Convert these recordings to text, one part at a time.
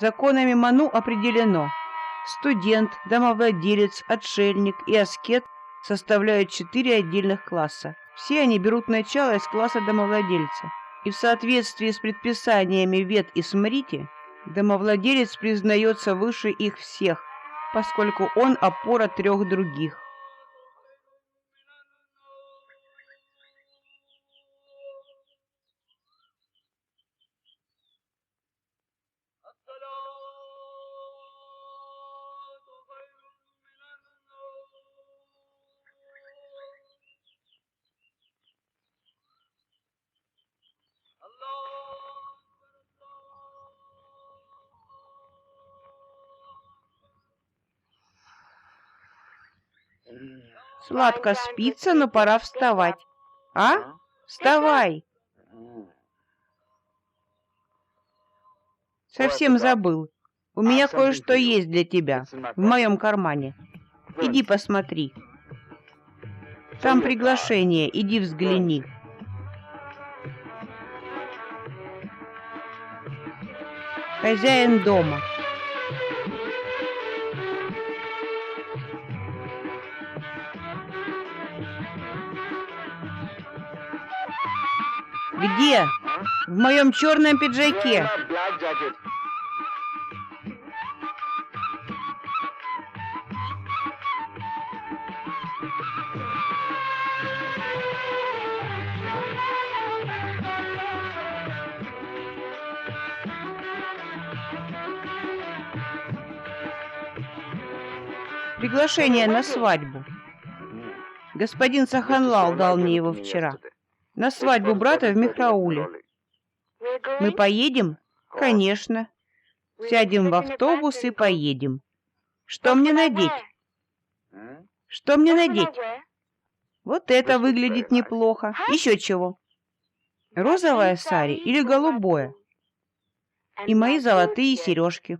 Законами Ману определено: студент, домовладелец, отшельник и аскет составляют 4 отдельных класса. Все они берут начало из класса домовладельца. И в соответствии с предписаниями Вед и Смрити, домовладелец признается выше их всех, поскольку он опора 3 других. Сладко спится, но пора вставать. А? Вставай! Совсем забыл. У меня кое-что есть для тебя в моем кармане. Иди посмотри. Там приглашение, иди взгляни. Хозяин дома. Где? В моем черном пиджаке. Приглашение на свадьбу. Господин Саханлал дал мне его вчера. На свадьбу брата в Михрауле. Мы поедем? Конечно. Сядем в автобус и поедем. Что мне надеть? Что мне надеть? Вот это выглядит неплохо. Еще чего? Розовое сари или голубое? И мои золотые сережки.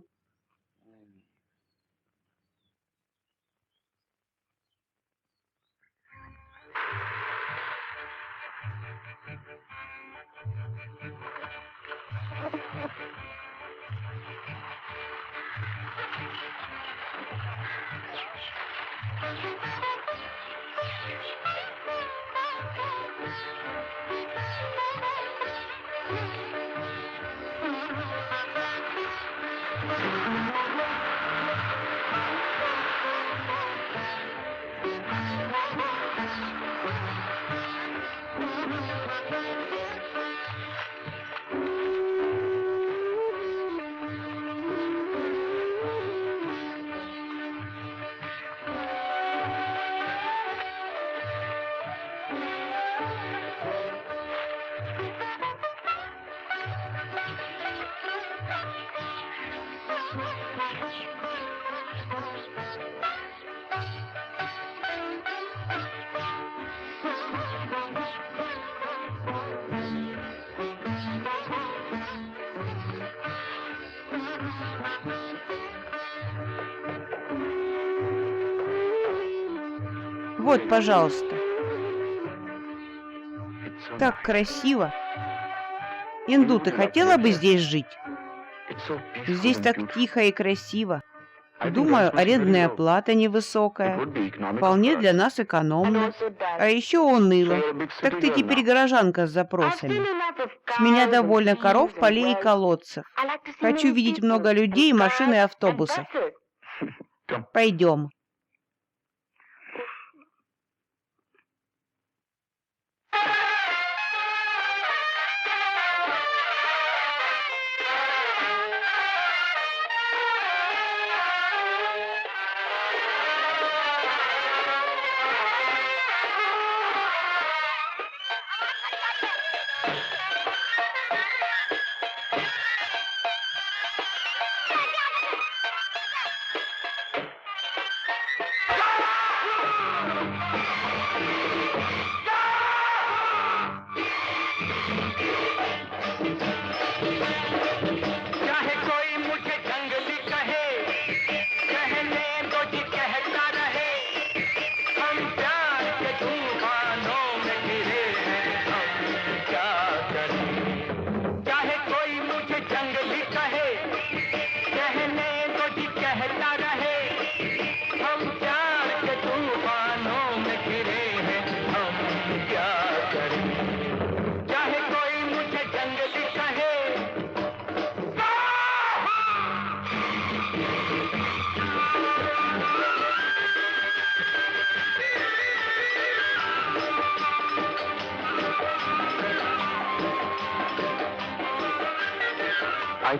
Вот, пожалуйста. Так красиво. Инду, ты хотела бы здесь жить? Здесь так тихо и красиво. Думаю, арендная плата невысокая. Вполне для нас экономно. А еще уныло. Так ты теперь горожанка с запросами. С меня довольно коров, полей и колодцев. Хочу видеть много людей, машин и автобусов. Пойдем.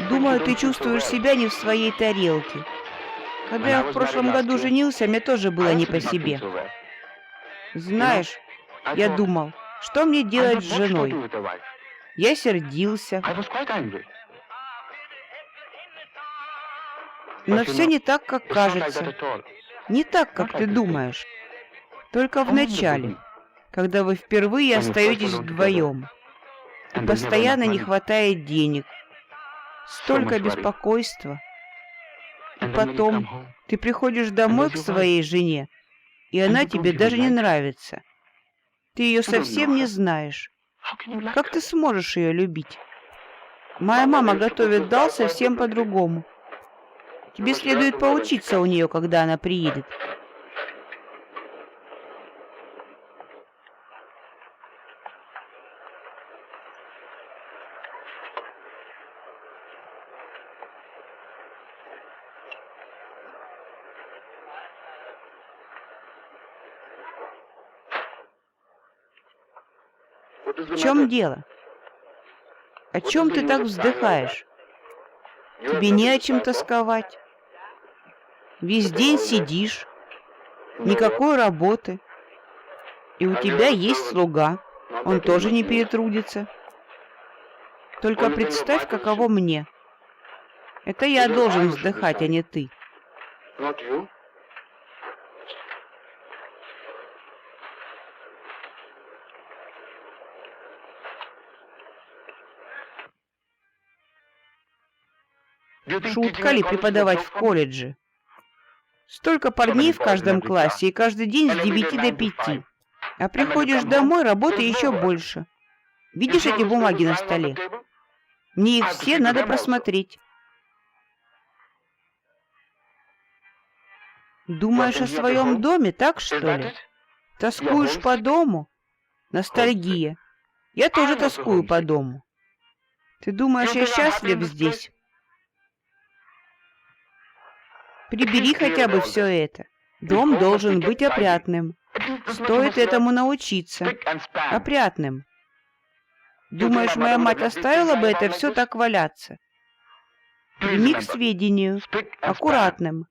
Думаю, ты чувствуешь себя не в своей тарелке. Когда я в прошлом году женился, мне тоже было не по себе. Знаешь, я думал, что мне делать с женой? Я сердился. Но все не так, как кажется. Не так, как ты думаешь. Только в начале, когда вы впервые остаетесь вдвоем. И постоянно не хватает денег. Столько беспокойства. И потом ты приходишь домой к своей жене, и она тебе даже не нравится. Ты ее совсем не знаешь. Как ты сможешь ее любить? Моя мама готовит дал совсем по-другому. Тебе следует поучиться у нее, когда она приедет. В чем дело? О чем ты так вздыхаешь? Тебе не о чем тосковать. Весь день сидишь, никакой работы. И у тебя есть слуга, он тоже не перетрудится. Только представь, каково мне. Это я должен вздыхать, а не ты. Шутка ли преподавать в колледже? Столько парней в каждом классе, и каждый день с 9 до 5. А приходишь домой, работы еще больше. Видишь эти бумаги на столе? Мне их все надо просмотреть. Думаешь о своем доме, так что ли? Тоскуешь по дому? Ностальгия. Я тоже тоскую по дому. Ты думаешь, я счастлив здесь? Прибери хотя бы все это. Дом должен быть опрятным. Стоит этому научиться. Опрятным. Думаешь, моя мать оставила бы это все так валяться? Прими к сведению. Аккуратным.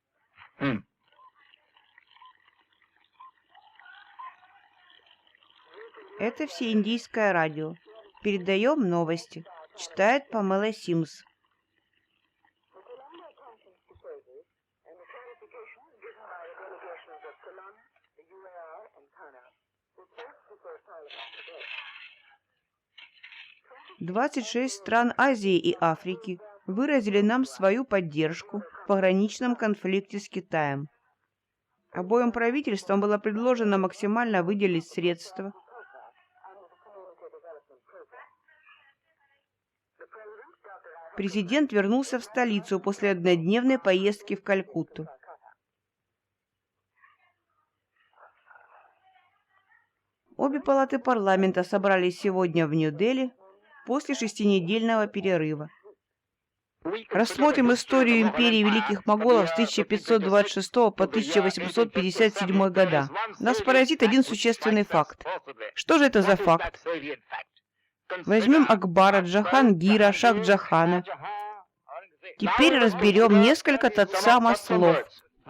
Это всеиндийское радио. Передаем новости. Читает Памела Симс. «26 стран Азии и Африки выразили нам свою поддержку в пограничном конфликте с Китаем. Обоим правительствам было предложено максимально выделить средства. Президент вернулся в столицу после однодневной поездки в Калькутту. Обе палаты парламента собрались сегодня в Нью-Дели после 6-недельного перерыва. Рассмотрим историю империи Великих Моголов с 1526 по 1857 года. Нас поразит один существенный факт. Что же это за факт? Возьмем Акбара, Джахангира, Шах-Джахана. Теперь разберем несколько татсама слов,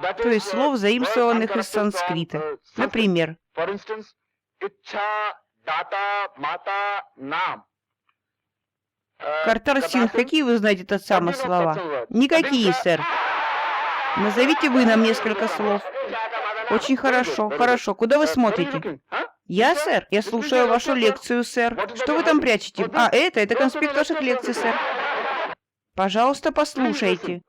то есть слов, заимствованных из санскрита. Например, Картар Синг, какие вы знаете татсама слова? Никакие, сэр. Назовите вы нам несколько слов. Очень хорошо, хорошо. Куда вы смотрите? Я, сэр? Я слушаю вашу лекцию, сэр. Что вы там прячете? А, это конспект ваших лекций, сэр. Пожалуйста, послушайте.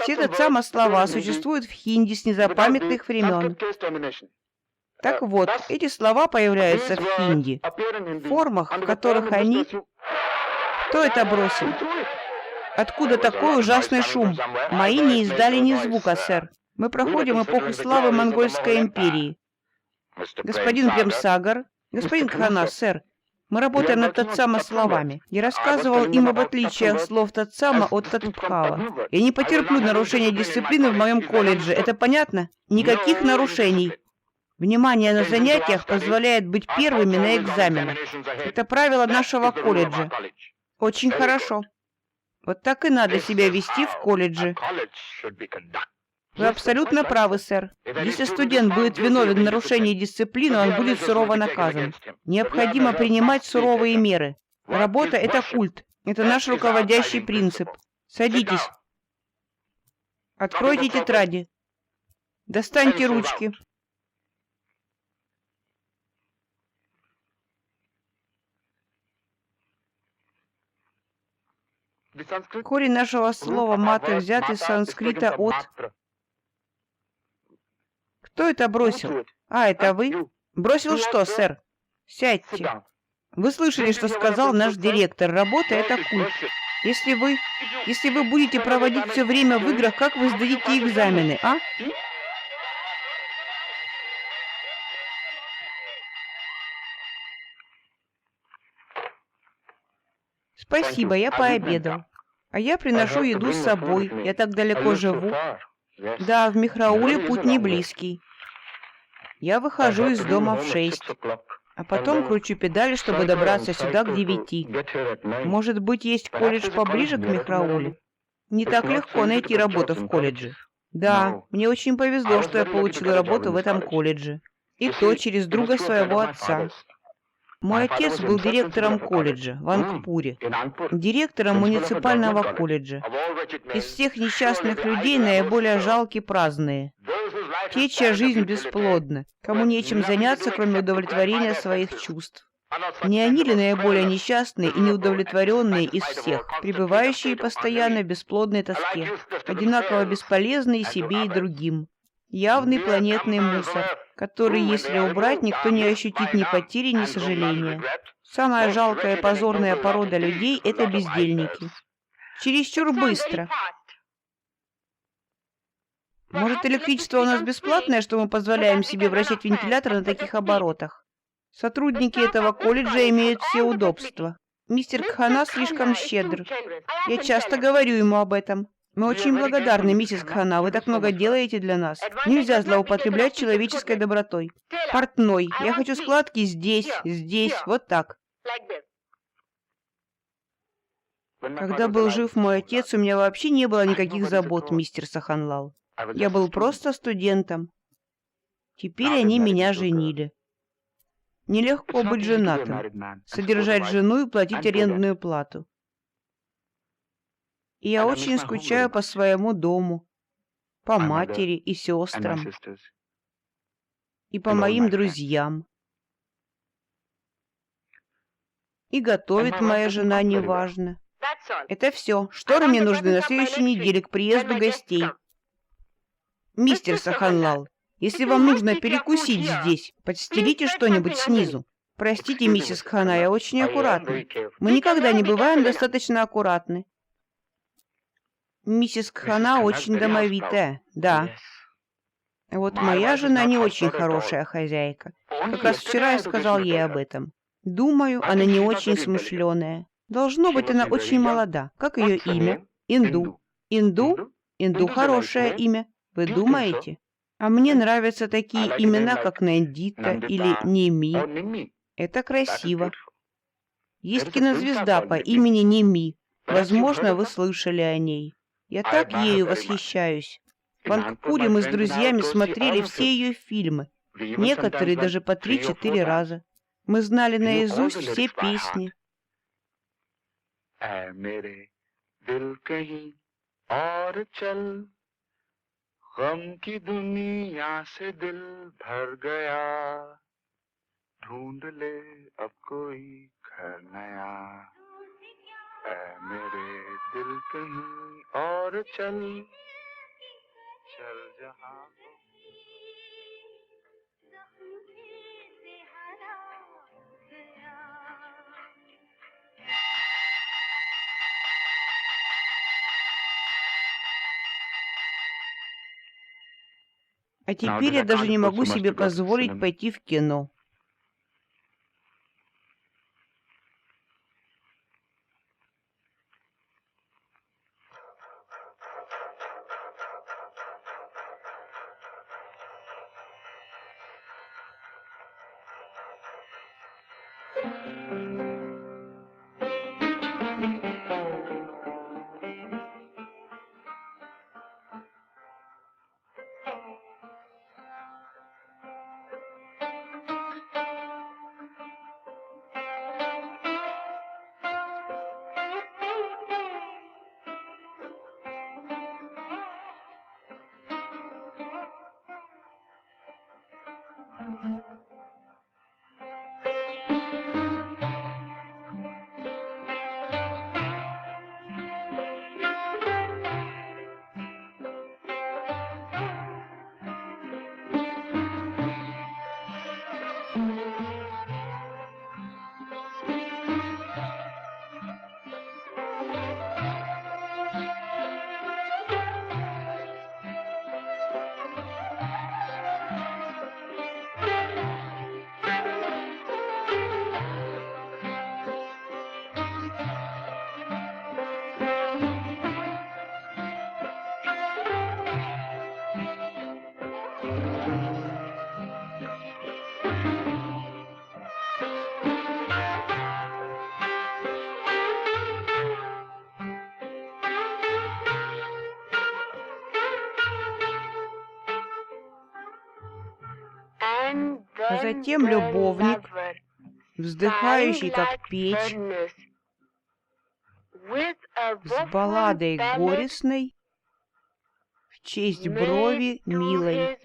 Все татсама слова существуют в хинди с незапамятных времен. Так вот, эти слова появляются в хинди, в формах, в которых они... Кто это бросил? Откуда такой ужасный шум? Мои не издали ни звука, сэр. Мы проходим эпоху славы Монгольской империи. Господин Премсагар, господин Кхана, сэр, мы работаем над татсама словами. Я рассказывал им об отличиях слов татсама от татпхава. Я не потерплю нарушения дисциплины в моем колледже. Это понятно? Никаких нарушений. Внимание на занятиях позволяет быть первыми на экзаменах. Это правило нашего колледжа. Очень хорошо. Вот так и надо себя вести в колледже. Вы абсолютно правы, сэр. Если студент будет виновен в нарушении дисциплины, он будет сурово наказан. Необходимо принимать суровые меры. Работа — это культ. Это наш руководящий принцип. Садитесь. Откройте тетради. Достаньте ручки. Корень нашего слова «маты» взят из санскрита от... Кто это бросил? А, это вы? Бросил что, сэр? Сядьте. Вы слышали, что сказал наш директор. Работа — это культ. Если вы будете проводить все время в играх, как вы сдадите экзамены, а? Спасибо, я пообедал. А я приношу еду с собой. Я так далеко живу. Да, в Михрауле путь не близкий. Я выхожу из дома в 6, а потом кручу педали, чтобы добраться сюда к 9. Может быть, есть колледж поближе к Михрауле? Не так легко найти работу в колледже. Да, мне очень повезло, что я получил работу в этом колледже. И то через друга своего отца. Мой отец был директором колледжа в Ангпуре, директором муниципального колледжа. Из всех несчастных людей наиболее жалки праздные. Те, чья жизнь бесплодна, кому нечем заняться, кроме удовлетворения своих чувств. Не они ли наиболее несчастные и неудовлетворенные из всех, пребывающие постоянно в бесплодной тоске, одинаково бесполезные себе и другим? Явный планетный мусор, который, если убрать, никто не ощутит ни потери, ни сожаления. Самая жалкая и позорная порода людей — это бездельники. Чересчур быстро. Может, электричество у нас бесплатное, что мы позволяем себе вращать вентилятор на таких оборотах? Сотрудники этого колледжа имеют все удобства. Мистер Кхана слишком щедр. Я часто говорю ему об этом. Мы очень благодарны, миссис Кхана, вы так много делаете для нас. Нельзя злоупотреблять человеческой добротой. Портной, я хочу складки здесь, вот так. Когда был жив мой отец, у меня вообще не было никаких забот, мистер Саханлал. Я был просто студентом. Теперь они меня женили. Нелегко быть женатым, содержать жену и платить арендную плату. И я очень скучаю по своему дому, по матери и сестрам, и по моим друзьям. И готовит моя жена неважно. Это все. Шторы мне нужны на следующей неделе к приезду гостей. Мистер Саханлал, если вам нужно перекусить здесь, подстелите что-нибудь снизу. Простите, миссис Кхана, я очень аккуратна. Мы никогда не бываем достаточно аккуратны. Миссис Кхана очень домовитая, да. Вот моя жена не очень хорошая хозяйка. Как раз вчера я сказал ей об этом. Думаю, она не очень смышленая. Должно быть, она очень молода. Как ее имя? Инду. Инду? Инду хорошее имя. Вы думаете? А мне нравятся такие имена, как Нандита или Неми. Это красиво. Есть кинозвезда по имени Неми. Возможно, вы слышали о ней. Я так ею восхищаюсь. В Ангпуре мы с друзьями смотрели все ее фильмы. Некоторые даже по 3-4 раза. Мы знали наизусть все песни. गम की दुनिया से दिल भर गया ढूंढ ले अब कोई घर नया ऐ मेरे दिल कहीं और चल चल जहां А теперь я даже не могу себе позволить пойти в кино. Затем любовник, вздыхающий как печь, с балладой горестной в честь брови милой.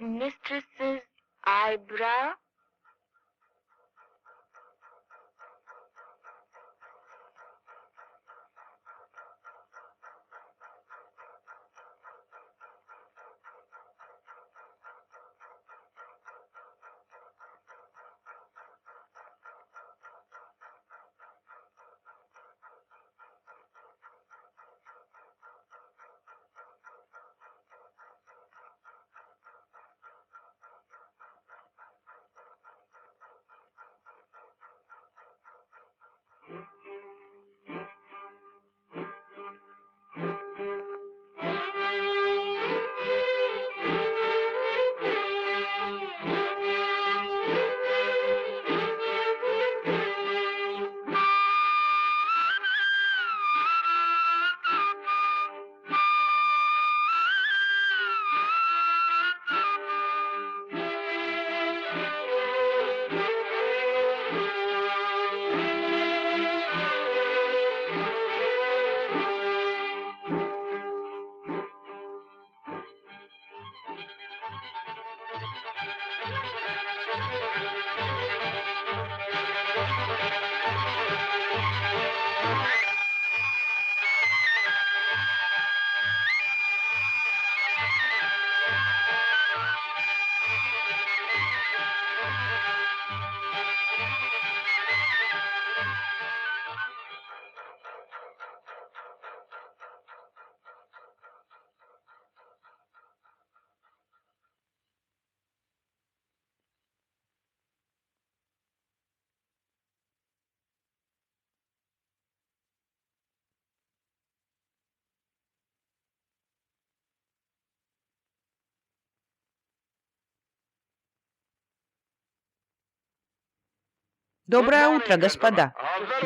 Доброе утро, господа.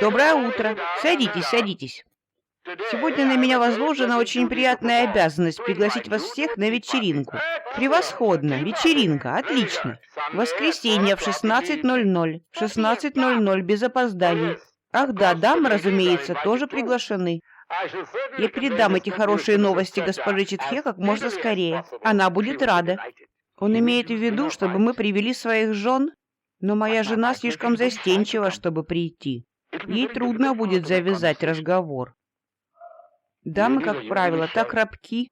Доброе утро. Садитесь, садитесь. Сегодня на меня возложена очень приятная обязанность пригласить вас всех на вечеринку. Превосходно. Вечеринка. Отлично. Воскресенье в 16:00. В 16:00 без опозданий. Ах да, дамы, разумеется, тоже приглашены. Я передам эти хорошие новости госпоже Читхе как можно скорее. Она будет рада. Он имеет в виду, чтобы мы привели своих жен, но моя жена слишком застенчива, чтобы прийти. Ей трудно будет завязать разговор. Дамы, как правило, так робки.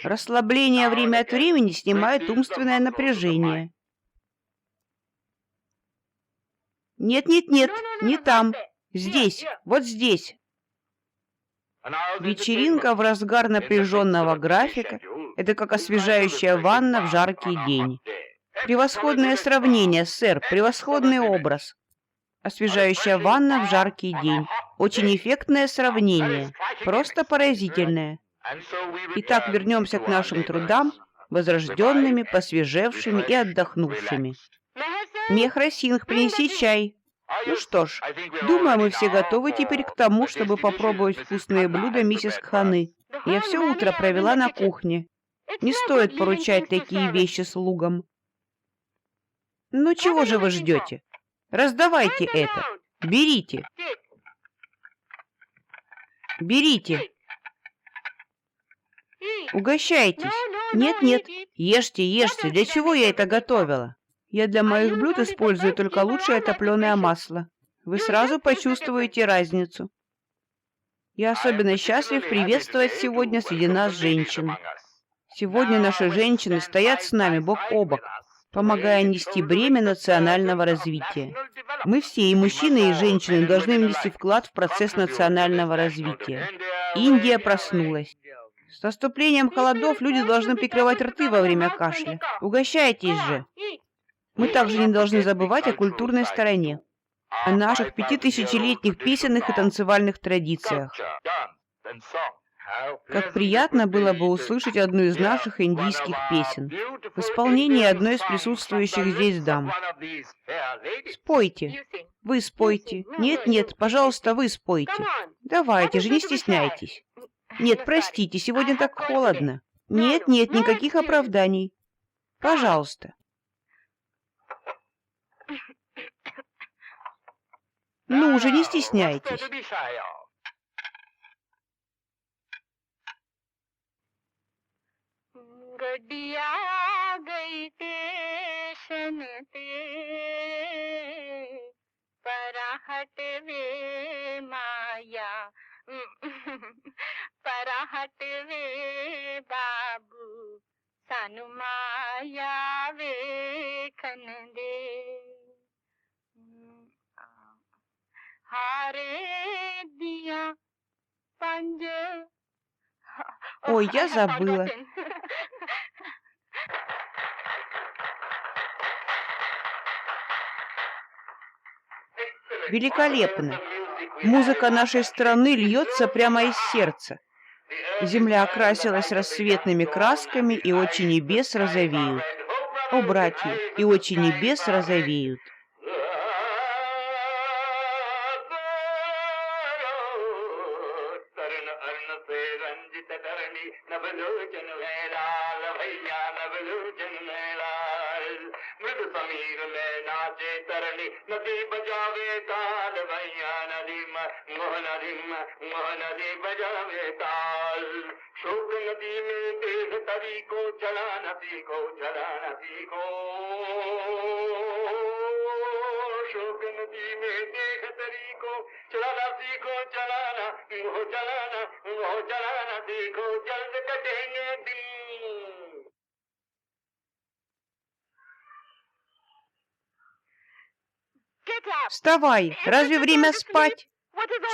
Расслабление время от времени снимает умственное напряжение. Нет, нет, нет, не там. Здесь, вот здесь. Вечеринка в разгар напряженного графика — это как освежающая ванна в жаркий день. Превосходное сравнение, сэр, превосходный образ. Освежающая ванна в жаркий день. Очень эффектное сравнение, просто поразительное. Итак, вернемся к нашим трудам, возрожденными, посвежевшими и отдохнувшими. Мехра Сингх, принеси чай. Ну что ж, думаю, мы все готовы теперь к тому, чтобы попробовать вкусные блюда миссис Кханы. Я все утро провела на кухне. Не стоит поручать такие вещи слугам. Ну чего же вы ждете? Раздавайте это. Берите. Берите. Угощайтесь. Нет-нет, ешьте, ешьте. Для чего я это готовила? Я для моих блюд использую только лучшее топленое масло. Вы сразу почувствуете разницу. Я особенно счастлив приветствовать сегодня среди нас женщин. Сегодня наши женщины стоят с нами бок о бок, помогая нести бремя национального развития. Мы все, и мужчины, и женщины, должны внести вклад в процесс национального развития. Индия проснулась. С наступлением холодов люди должны прикрывать рты во время кашля. Угощайтесь же. Мы также не должны забывать о культурной стороне, о наших 5000-летних песенных и танцевальных традициях. Как приятно было бы услышать одну из наших индийских песен в исполнении одной из присутствующих здесь дам. Спойте. Вы спойте. Нет, пожалуйста, вы спойте. Давайте же, не стесняйтесь. Нет, простите, сегодня так холодно. Нет, никаких оправданий. Пожалуйста. Ну уже не стесняйтесь. Ой, я забыла. Великолепно. Музыка нашей страны льется прямо из сердца. Земля окрасилась рассветными красками, и очи небес розовеют. О, братья, и очи небес розовеют. Вставай! Разве время спать?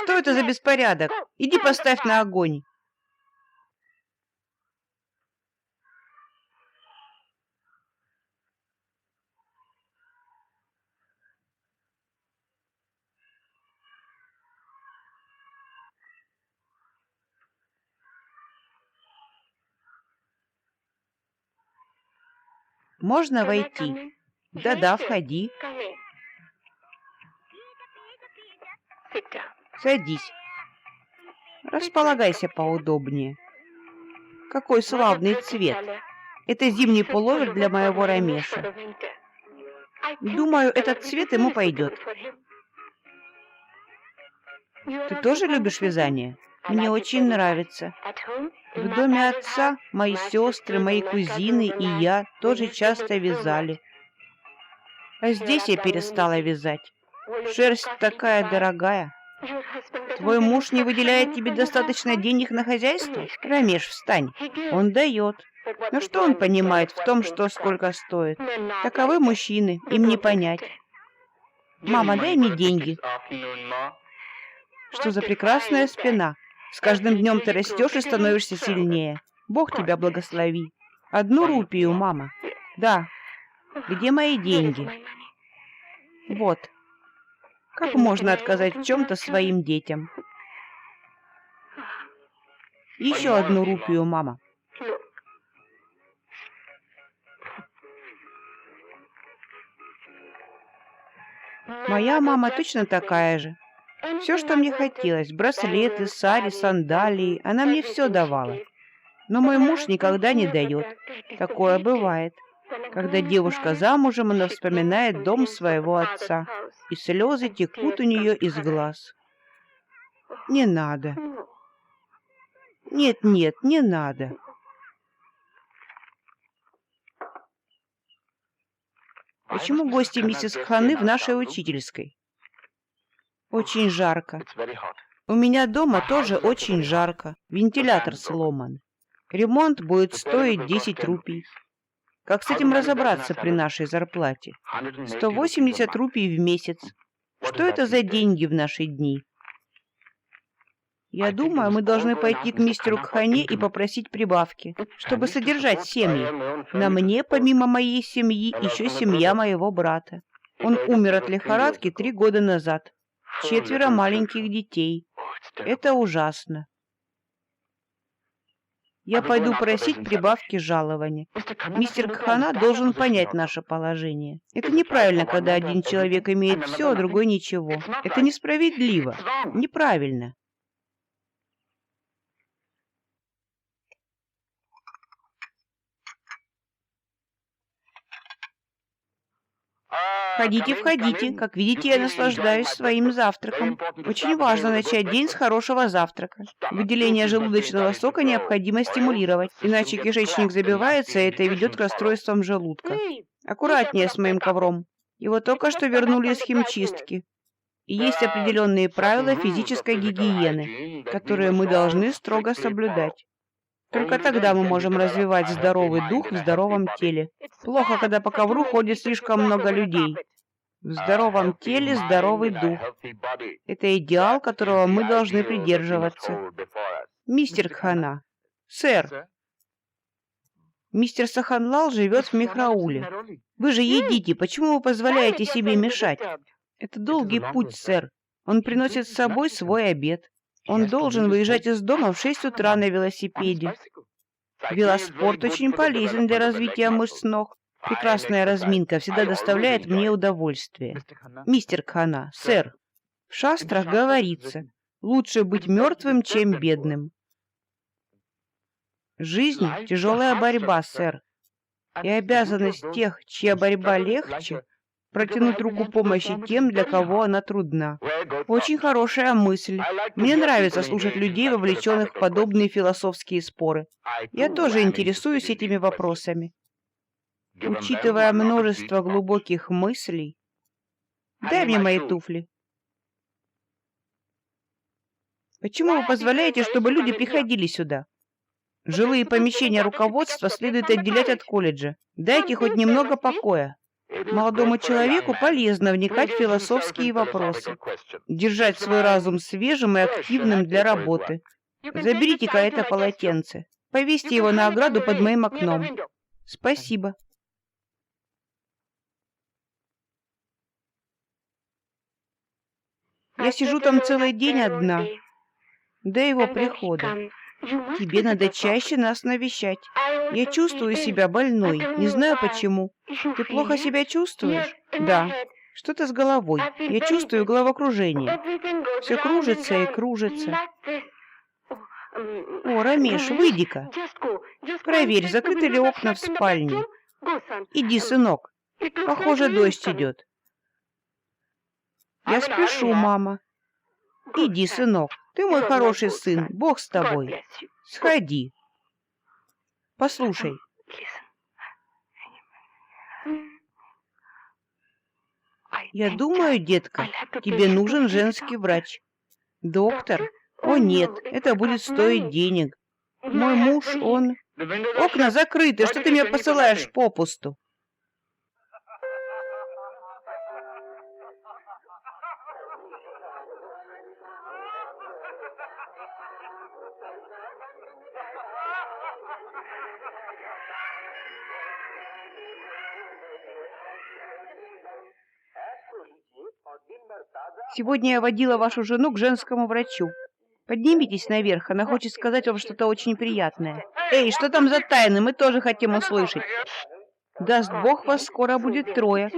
Что это за беспорядок? Иди поставь на огонь. Можно войти? Да-да, входи. Садись. Располагайся поудобнее. Какой славный цвет. Это зимний пуловер для моего Рамеша. Думаю, этот цвет ему пойдет. Ты тоже любишь вязание? Мне очень нравится. В доме отца мои сестры, мои кузины и я тоже часто вязали. А здесь я перестала вязать. Шерсть такая дорогая. Твой муж не выделяет тебе достаточно денег на хозяйство? Рамеш, встань. Он дает. Но что он понимает в том, что сколько стоит? Таковы мужчины, им не понять. Мама, дай мне деньги. Что за прекрасная спина. С каждым днем ты растешь и становишься сильнее. Бог тебя благослови. 1 рупию, мама. Да. Где мои деньги? Вот. Как можно отказать в чем-то своим детям? Еще 1 рупию, мама. Моя мама точно такая же. Все, что мне хотелось, браслеты, сари, сандалии, она мне все давала. Но мой муж никогда не дает. Такое бывает. Когда девушка замужем, она вспоминает дом своего отца, и слезы текут у нее из глаз. Не надо. Нет, нет, не надо. Почему гости миссис Ханы в нашей учительской? Очень жарко. У меня дома тоже очень жарко. Вентилятор сломан. Ремонт будет стоить 10 рупий. Как с этим разобраться при нашей зарплате? 180 рупий в месяц. Что это за деньги в наши дни? Я думаю, мы должны пойти к мистеру Кхане и попросить прибавки, чтобы содержать семьи. На мне, помимо моей семьи, еще семья моего брата. Он умер от лихорадки 3 года назад. 4 маленьких детей. Это ужасно. Я пойду просить прибавки жалования. Мистер Кхана должен понять наше положение. Это неправильно, когда один человек имеет все, а другой ничего. Это несправедливо. Неправильно. Входите, входите. Как видите, я наслаждаюсь своим завтраком. Очень важно начать день с хорошего завтрака. Выделение желудочного сока необходимо стимулировать, иначе кишечник забивается, и это ведет к расстройствам желудка. Аккуратнее с моим ковром. Его только что вернули из химчистки. И есть определенные правила физической гигиены, которые мы должны строго соблюдать. Только тогда мы можем развивать здоровый дух в здоровом теле. Плохо, когда по ковру ходит слишком много людей. В здоровом теле здоровый дух. Это идеал, которого мы должны придерживаться. Мистер Кхана. Сэр. Мистер Саханлал живет в Михрауле. Вы же едите, почему вы позволяете себе мешать? Это долгий путь, сэр. Он приносит с собой свой обед. Он должен выезжать из дома в 6 утра на велосипеде. Велоспорт очень полезен для развития мышц ног. Прекрасная разминка всегда доставляет мне удовольствие. Мистер Кхана, сэр, в шастрах говорится, лучше быть мертвым, чем бедным. Жизнь — тяжелая борьба, сэр. И обязанность тех, чья борьба легче, протянуть руку помощи тем, для кого она трудна. Очень хорошая мысль. Мне нравится слушать людей, вовлеченных в подобные философские споры. Я тоже интересуюсь этими вопросами. Учитывая множество глубоких мыслей... Дай мне мои туфли. Почему вы позволяете, чтобы люди приходили сюда? Жилые помещения руководства следует отделять от колледжа. Дайте хоть немного покоя. Молодому человеку полезно вникать в философские вопросы, держать свой разум свежим и активным для работы. Заберите-ка это полотенце. Повесьте его на ограду под моим окном. Спасибо. Я сижу там целый день одна, до его прихода. Тебе надо чаще нас навещать. Я чувствую себя больной, не знаю почему. Ты плохо себя чувствуешь? Да. Что-то с головой. Я чувствую головокружение. Все кружится и кружится. О, Рамеш, выйди-ка. Проверь, закрыты ли окна в спальне. Иди, сынок. Похоже, дождь идет. Я спешу, мама. Иди, сынок. Ты мой хороший сын. Бог с тобой. Сходи. Послушай. Я думаю, детка, тебе нужен женский врач. Доктор? О нет, это будет стоить денег. Мой муж, он... Окна закрыты, что ты меня посылаешь попусту? Сегодня я водила вашу жену к женскому врачу. Поднимитесь наверх, она хочет сказать вам что-то очень приятное. Эй, что там за тайны? Мы тоже хотим услышать. Даст Бог, вас скоро будет 3.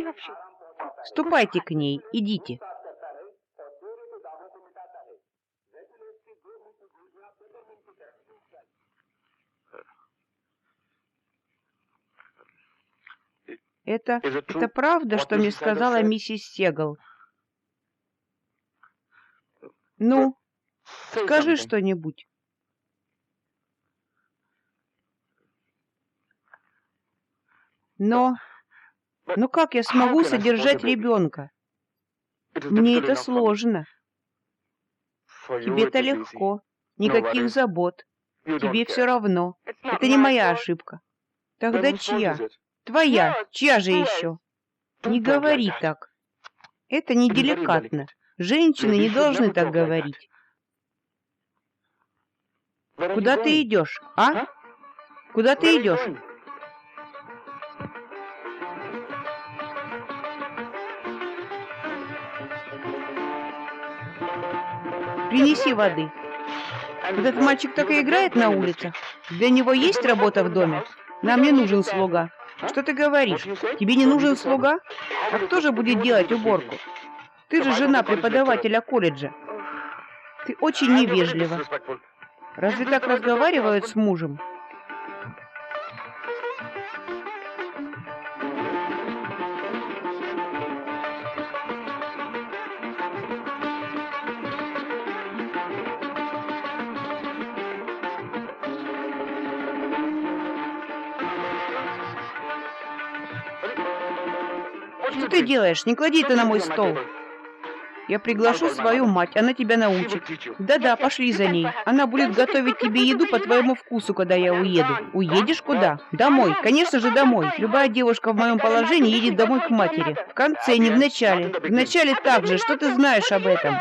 Ступайте к ней, идите. Это правда, что мне сказала миссис Сегал? Ну, скажи что-нибудь. Но как я смогу содержать ребенка? Мне это сложно. Тебе-то легко. Никаких забот. Тебе все равно. Это не моя ошибка. Тогда чья? Твоя. Чья же еще? Не говори так. Это неделикатно. Женщины не должны так говорить. Куда ты идешь, а? Куда ты идешь? Принеси воды. Этот мальчик так и играет на улицах. Для него есть работа в доме? Нам не нужен слуга. Что ты говоришь? Тебе не нужен слуга? А кто же будет делать уборку? Ты же жена преподавателя колледжа. Ты очень невежлива. Разве так разговаривают с мужем? Что ты делаешь? Не клади это на мой стол. Я приглашу свою мать, она тебя научит. Да-да, пошли за ней. Она будет готовить тебе еду по твоему вкусу, когда я уеду. Уедешь куда? Домой. Конечно же, домой. Любая девушка в моем положении едет домой к матери. В конце, не в начале. В начале также. Что ты знаешь об этом?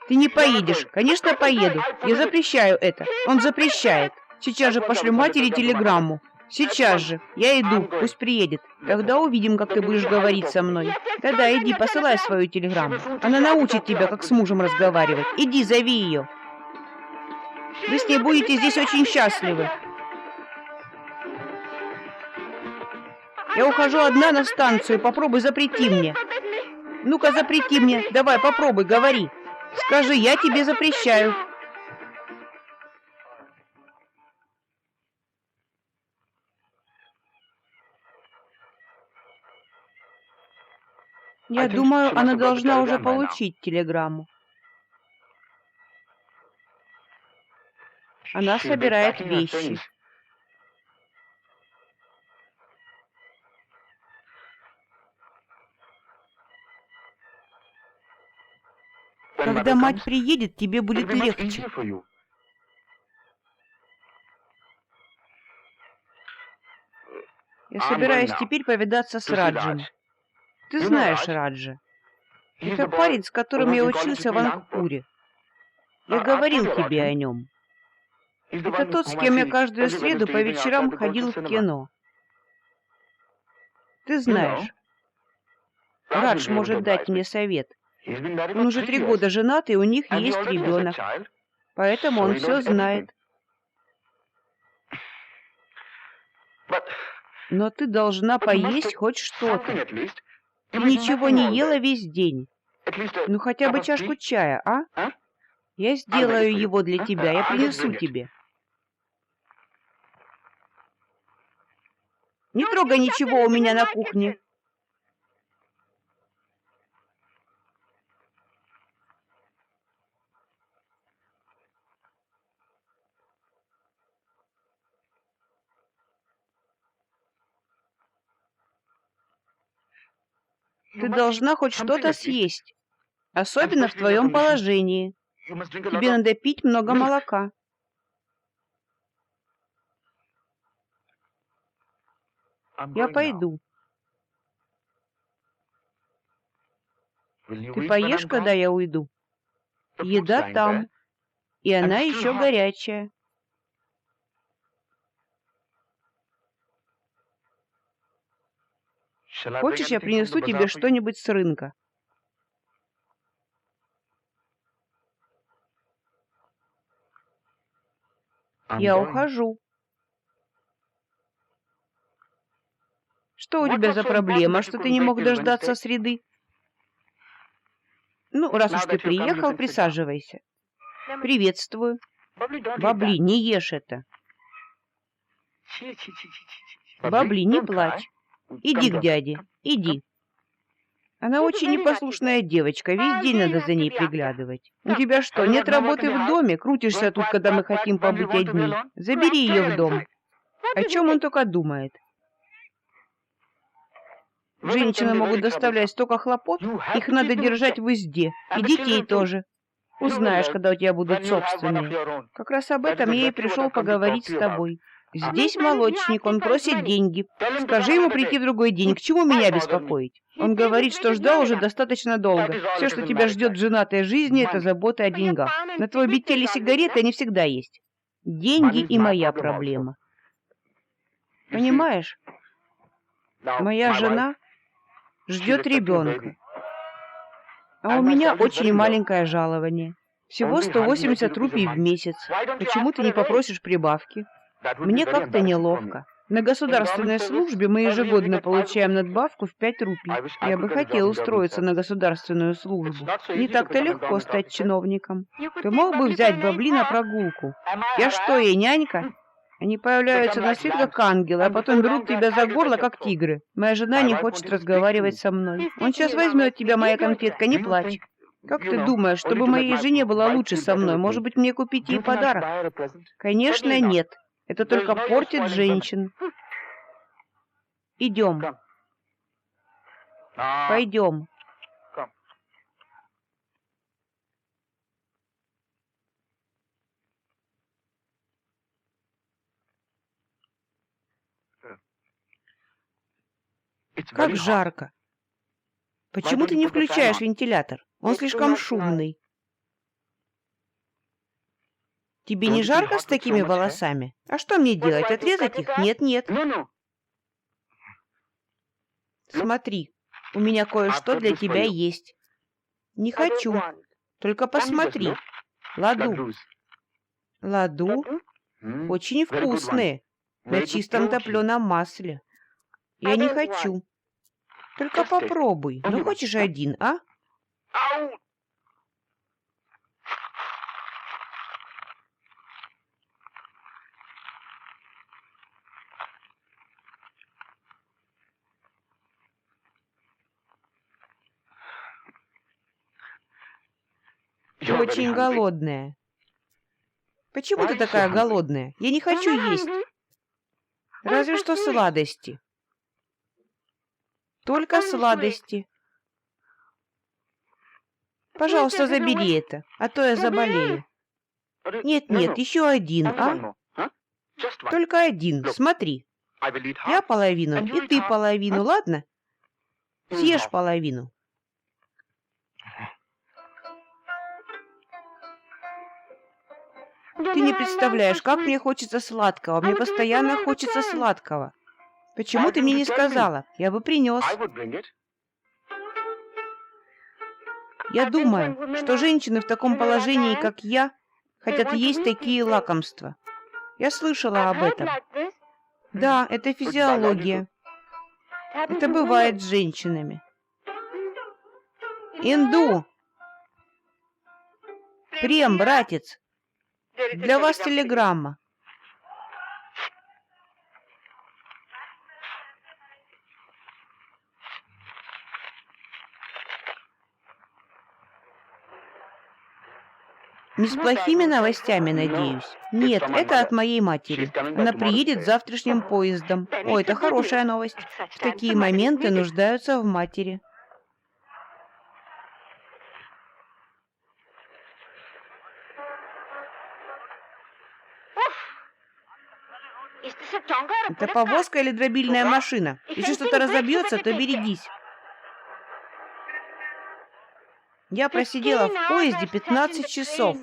Ты не поедешь. Конечно, поеду. Я запрещаю это. Он запрещает. Сейчас же пошлю матери телеграмму. Сейчас же. Я иду. Пусть приедет. Тогда увидим, как ты будешь говорить со мной. Да-да, иди, посылай свою телеграмму. Она научит тебя, как с мужем разговаривать. Иди, зови ее. Вы с ней будете здесь очень счастливы. Я ухожу одна на станцию. Попробуй запрети мне. Ну-ка, запрети мне. Давай, попробуй, говори. Скажи, я тебе запрещаю. Я думаю, она должна уже получить телеграмму. Она собирает вещи. Когда мать приедет, тебе будет легче. Я собираюсь теперь повидаться с Раджем. Ты знаешь Раджа. Это парень, с которым я учился в Ангпуре. Я говорил тебе о нем. Это тот, с кем я каждую среду по вечерам ходил в кино. Ты знаешь, Радж может дать мне совет. Он уже 3 года женат, и у них есть ребенок. Поэтому он все знает. Но ты должна поесть хоть что-то. Ты ничего не ела весь день. Ну хотя бы чашку чая, а? Я сделаю его для тебя, я принесу тебе. Не трогай ничего у меня на кухне. Ты должна хоть что-то съесть, особенно в твоем положении. Тебе надо пить много молока. Я пойду. Ты поешь, когда я уйду? Еда там, и она еще горячая. Хочешь, я принесу тебе что-нибудь с рынка? Я ухожу. Что у тебя за проблема, что ты не мог дождаться среды? Ну, раз уж ты приехал, присаживайся. Приветствую. Бабли, не ешь это. Бабли, не плачь. Иди к дяде, иди. Она очень непослушная девочка, весь день надо за ней приглядывать. У тебя что, нет работы в доме? Крутишься тут, когда мы хотим побыть одни. Забери ее в дом. О чем он только думает? Женщины могут доставлять столько хлопот, их надо держать в узде. И детей тоже. Узнаешь, когда у тебя будут собственные. Как раз об этом я и пришел поговорить с тобой. Здесь молочник, он просит деньги. Скажи ему прийти в другой день, к чему меня беспокоить? Он говорит, что ждал уже достаточно долго. Все, что тебя ждет в женатой жизни, это забота о деньгах. На твой бит или сигареты они всегда есть. Деньги и моя проблема. Понимаешь? Моя жена ждет ребенка. А у меня очень маленькое жалование. Всего 180 рупий в месяц. Почему ты не попросишь прибавки? Мне как-то неловко. На государственной службе мы ежегодно получаем надбавку в 5 рупий. Я бы хотел устроиться на государственную службу. Не так-то легко стать чиновником. Ты мог бы взять бабли на прогулку? Я что, ей нянька? Они появляются на свет как ангелы, а потом берут тебя за горло, как тигры. Моя жена не хочет разговаривать со мной. Он сейчас возьмет тебя, моя конфетка, не плачь. Как ты думаешь, чтобы моей жене было лучше со мной, может быть, мне купить ей подарок? Конечно, нет. Это только портит женщин. Идем. Пойдем. Как жарко. Почему ты не включаешь вентилятор? Он слишком шумный. Тебе не жарко с такими волосами? А что мне делать? Отрезать их? Нет, нет. Смотри, у меня кое-что для тебя есть. Не хочу. Только посмотри. Ладу. Ладу? Очень вкусные. На чистом топленом масле. Я не хочу. Только попробуй. Ну, хочешь один, а? Очень голодная. Почему ты такая голодная? Я не хочу есть. Разве что сладости. Только сладости. Пожалуйста, забери это, а то я заболею. Нет, нет, еще один, а? Только один, смотри. Я половину, и ты половину, ладно? Съешь половину. Ты не представляешь, как мне хочется сладкого. Мне постоянно хочется сладкого. Почему ты мне не сказала? Я бы принес. Я думаю, что женщины в таком положении, как я, хотят есть такие лакомства. Я слышала об этом. Да, это физиология. Это бывает с женщинами. Инду! Прем, братец! Для вас телеграмма. Не с плохими новостями, надеюсь? Нет, это от моей матери. Она приедет завтрашним поездом. О, это хорошая новость. В такие моменты нуждаются в матери. Это повозка или дробильная машина? Если что-то разобьется, то берегись. Я просидела в поезде 15 часов.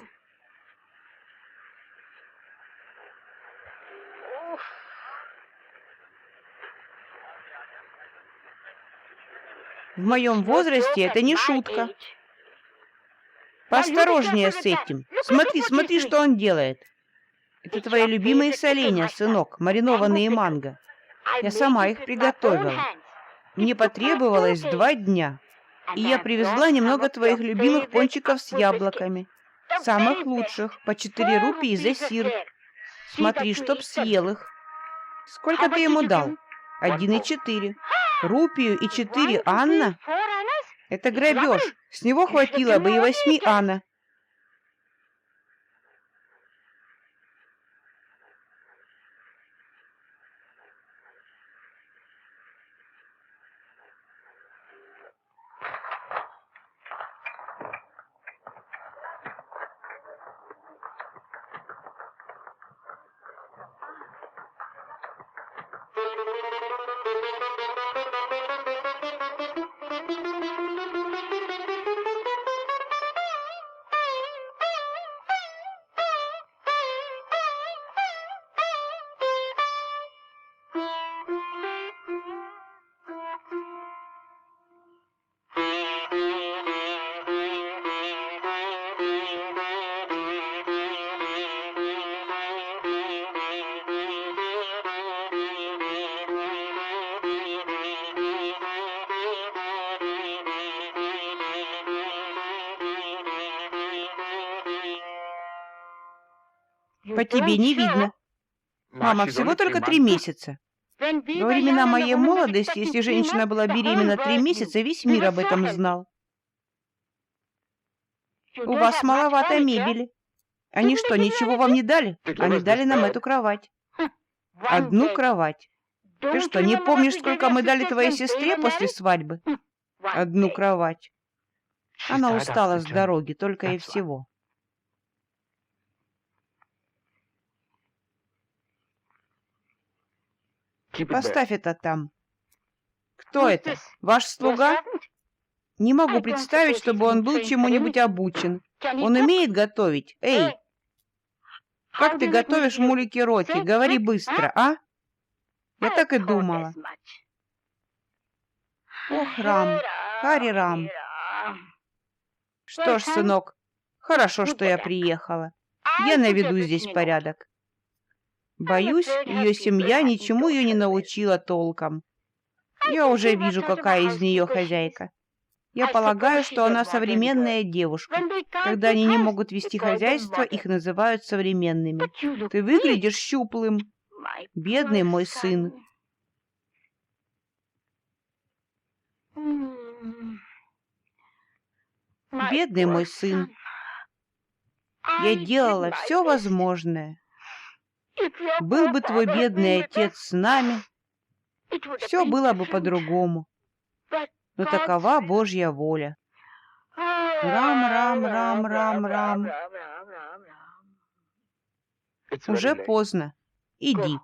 В моем возрасте это не шутка. Поосторожнее с этим. Смотри, смотри, что он делает. Это твои любимые соленья, сынок, маринованные манго. Я сама их приготовила. Мне потребовалось 2 дня. И я привезла немного твоих любимых пончиков с яблоками. Самых лучших, по 4 рупии за сир. Смотри, чтоб съел их. Сколько ты ему дал? 1,4. Рупию и 4 анна? Это грабеж. С него хватило бы и 8 анна. По тебе не видно. Мама, всего только 3 месяца. Во времена моей молодости, если женщина была беременна 3 месяца, весь мир об этом знал. У вас маловато мебели. Они что, ничего вам не дали? Они дали нам эту кровать. 1 кровать. Ты что, не помнишь, сколько мы дали твоей сестре после свадьбы? одну кровать. Она устала с дороги, только и всего. Поставь это там. Кто это? Ваш слуга? Не могу представить, чтобы он был чему-нибудь обучен. Он умеет готовить? Эй! Как ты готовишь мулики-роти? Говори быстро, а? Я так и думала. Ох, Рам, Хари Рам. Что ж, сынок, хорошо, что я приехала. Я наведу здесь порядок. Боюсь, ее семья ничему ее не научила толком. Я уже вижу, какая из нее хозяйка. Я полагаю, что она современная девушка. Когда они не могут вести хозяйство, их называют современными. Ты выглядишь щуплым. Бедный мой сын. Бедный мой сын. Я делала все возможное. Был бы твой бедный отец с нами, все было бы по-другому. Но такова Божья воля. Рам, рам, рам, рам, рам. Уже поздно. Иди.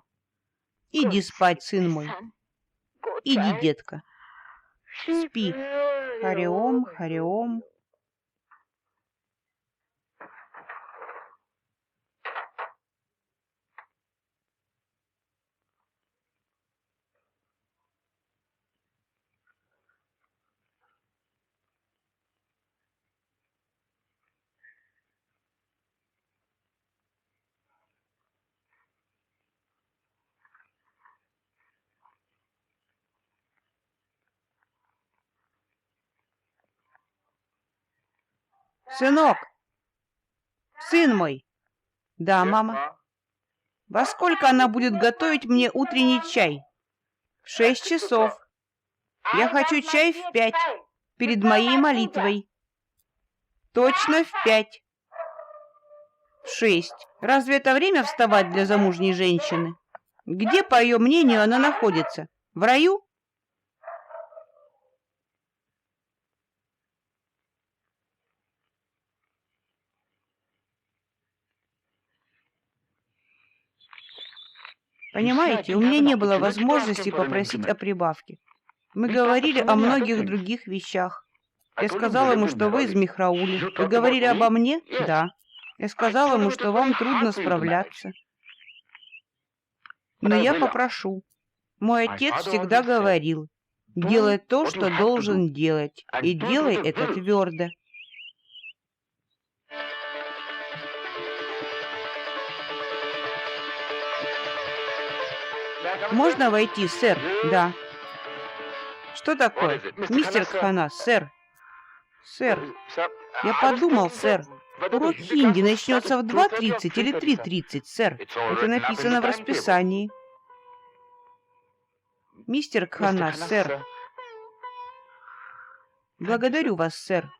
Иди спать, сын мой. Иди, детка. Спи. Хариом, Хариом. Сынок! Сын мой! Да, мама. Во сколько она будет готовить мне утренний чай? В 6 часов. Я хочу чай в 5, перед моей молитвой. Точно в 5. В 6. Разве это время вставать для замужней женщины? Где, по ее мнению, она находится? В раю? Понимаете, у меня не было возможности попросить о прибавке. Мы говорили о многих других вещах. Я сказала ему, что вы из Михраули. Вы говорили обо мне? Да. Я сказала ему, что вам трудно справляться. Но я попрошу. Мой отец всегда говорил, делай то, что должен делать, и делай это твердо. Можно войти, сэр? Да. Что такое? Мистер Кханас, сэр. Сэр, я подумал, сэр. Урок хинди начнется в 2:30 или 3:30, сэр. Это написано в расписании. Мистер Кханас, сэр. Благодарю вас, сэр.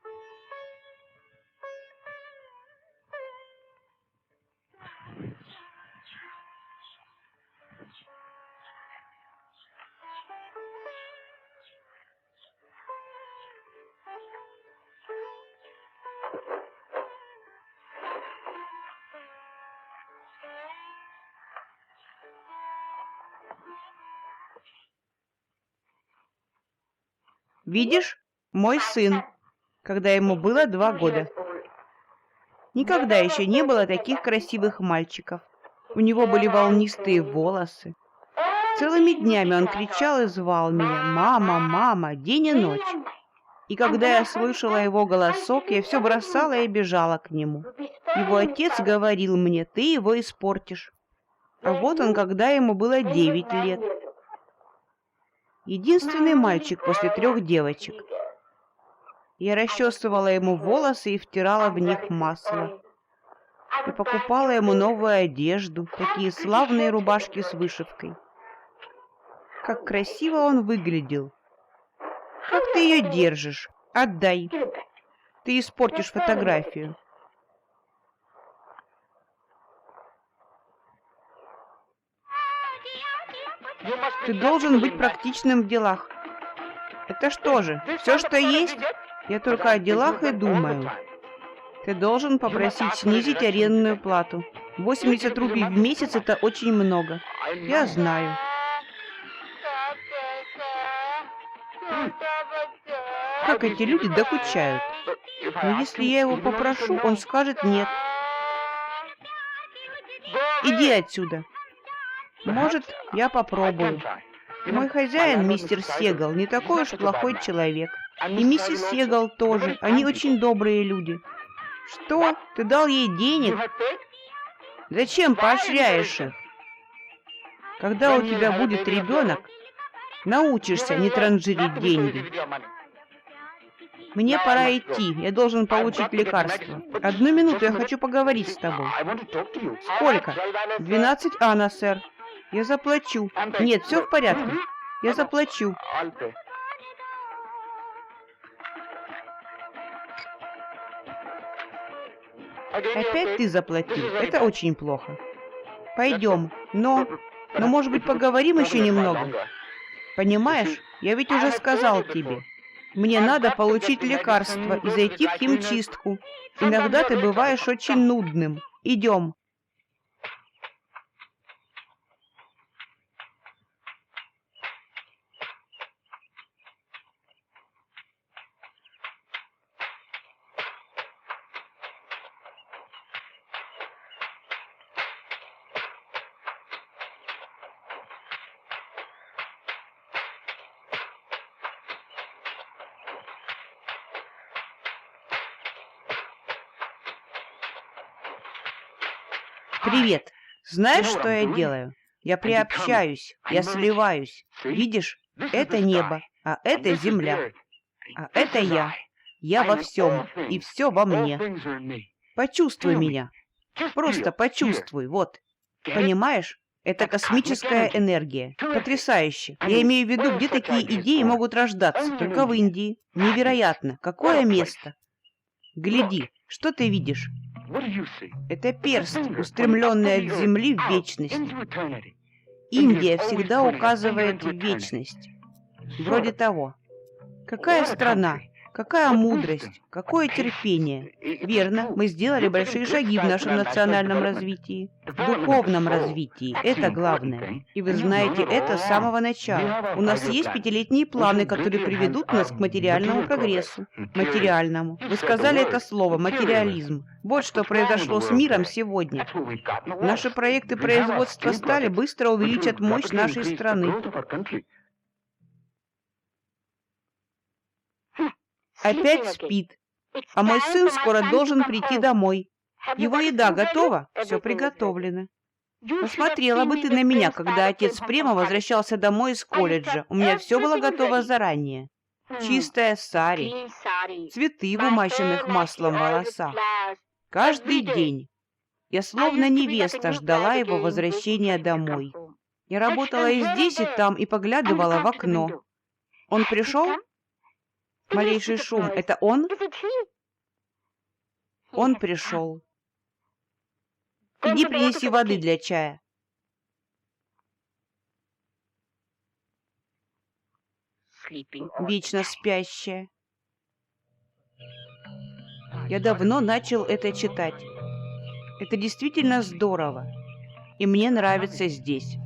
Видишь, мой сын, когда ему было 2 года. Никогда еще не было таких красивых мальчиков. У него были волнистые волосы. Целыми днями он кричал и звал меня: «Мама, мама», день и ночь. И когда я слышала его голосок, я все бросала и бежала к нему. Его отец говорил мне: «Ты его испортишь». А вот он, когда ему было 9 лет. Единственный мальчик после 3 девочек. Я расчесывала ему волосы и втирала в них масло. И покупала ему новую одежду, такие славные рубашки с вышивкой. Как красиво он выглядел. Как ты ее держишь? Отдай. Ты испортишь фотографию. Ты должен быть практичным в делах. Это что же, все, что есть? Я только о делах и думаю. Ты должен попросить снизить арендную плату. 80 рупий в месяц — это очень много. Я знаю. Как эти люди докучают. Но если я его попрошу, он скажет нет. Иди отсюда. Может, я попробую. Мой хозяин, мистер Сегал, не такой уж плохой человек. И миссис Сегал тоже. Они очень добрые люди. Что? Ты дал ей денег? Зачем поощряешь их? Когда у тебя будет ребенок, научишься не транжирить деньги. Мне пора идти. Я должен получить лекарство. 1 минуту, я хочу поговорить с тобой. Сколько? 12 ана, сэр. Я заплачу. Нет, все в порядке. Я заплачу. Опять ты заплатил. Это очень плохо. Пойдем. Но, может быть, поговорим еще немного? Понимаешь, я ведь уже сказал тебе. Мне надо получить лекарство и зайти в химчистку. Иногда ты бываешь очень нудным. Идем. Привет. Знаешь, что я делаю? Я приобщаюсь, я сливаюсь. Видишь, это небо, а это земля, а это я. Я во всем, и все во мне. Почувствуй меня. Просто почувствуй, вот. Понимаешь? Это космическая энергия. Потрясающе. Я имею в виду, где такие идеи могут рождаться? Только в Индии. Невероятно. Какое место? Гляди, что ты видишь? Это перст, устремленный от земли в вечность. Индия всегда указывает в вечность. Вроде того. Какая страна, какая мудрость, какое терпение. Верно, мы сделали большие шаги в нашем национальном развитии, в духовном развитии. Это главное. И вы знаете это с самого начала. У нас есть 5-летние планы, которые приведут нас к материальному прогрессу. Материальному. Вы сказали это слово, материализм. Вот что произошло с миром сегодня. Наши проекты производства стали быстро увеличат мощь нашей страны. Опять спит. А мой сын скоро должен прийти домой. Его еда готова? Все приготовлено. Посмотрела бы ты на меня, когда отец Према возвращался домой из колледжа. У меня все было готово заранее. Чистая сари, цветы в умащенных маслом волосах. Каждый день. Я словно невеста ждала его возвращения домой. Я работала и здесь, и там, и поглядывала в окно. Он пришел? Малейший шум. Это он? Он пришел. Иди принеси воды для чая. Вечно спящая. Я давно начал это читать. Это действительно здорово. И мне нравится здесь.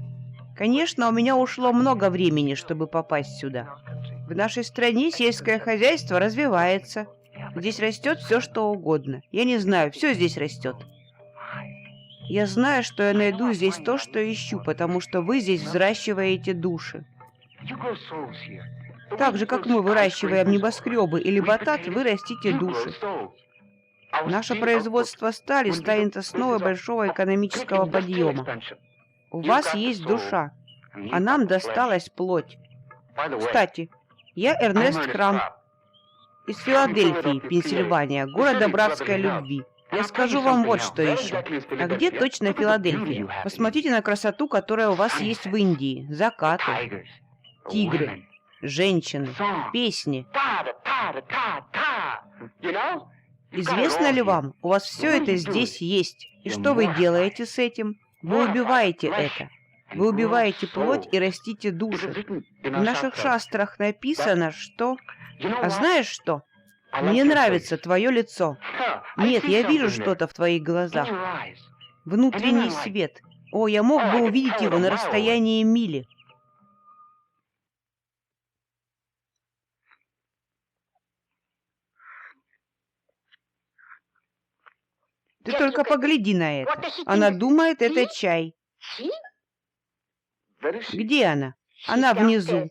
Конечно, у меня ушло много времени, чтобы попасть сюда. В нашей стране сельское хозяйство развивается. Здесь растет все, что угодно. Я не знаю, все здесь растет. Я знаю, что я найду здесь то, что ищу, потому что вы здесь взращиваете души. Так же, как мы выращиваем небоскребы или батат, вы растите души. Наше производство стали станет основой большого экономического подъема. У вас есть душа, а нам досталась плоть. Кстати, я Эрнест Крамп из Филадельфии, Пенсильвания, города братской любви. Я скажу вам вот что еще. А где точно Филадельфия? Посмотрите на красоту, которая у вас есть в Индии. Закаты, тигры, женщины, песни. Известно ли вам, у вас все это здесь есть. И что вы делаете с этим? Вы убиваете это. Вы убиваете плоть и растите души. В наших шастрах написано, что... А знаешь что? Мне нравится твое лицо. Нет, я вижу что-то в твоих глазах. Внутренний свет. О, я мог бы увидеть его на расстоянии мили. Ты только погляди на это. Она думает, это чай. Где она? Она внизу.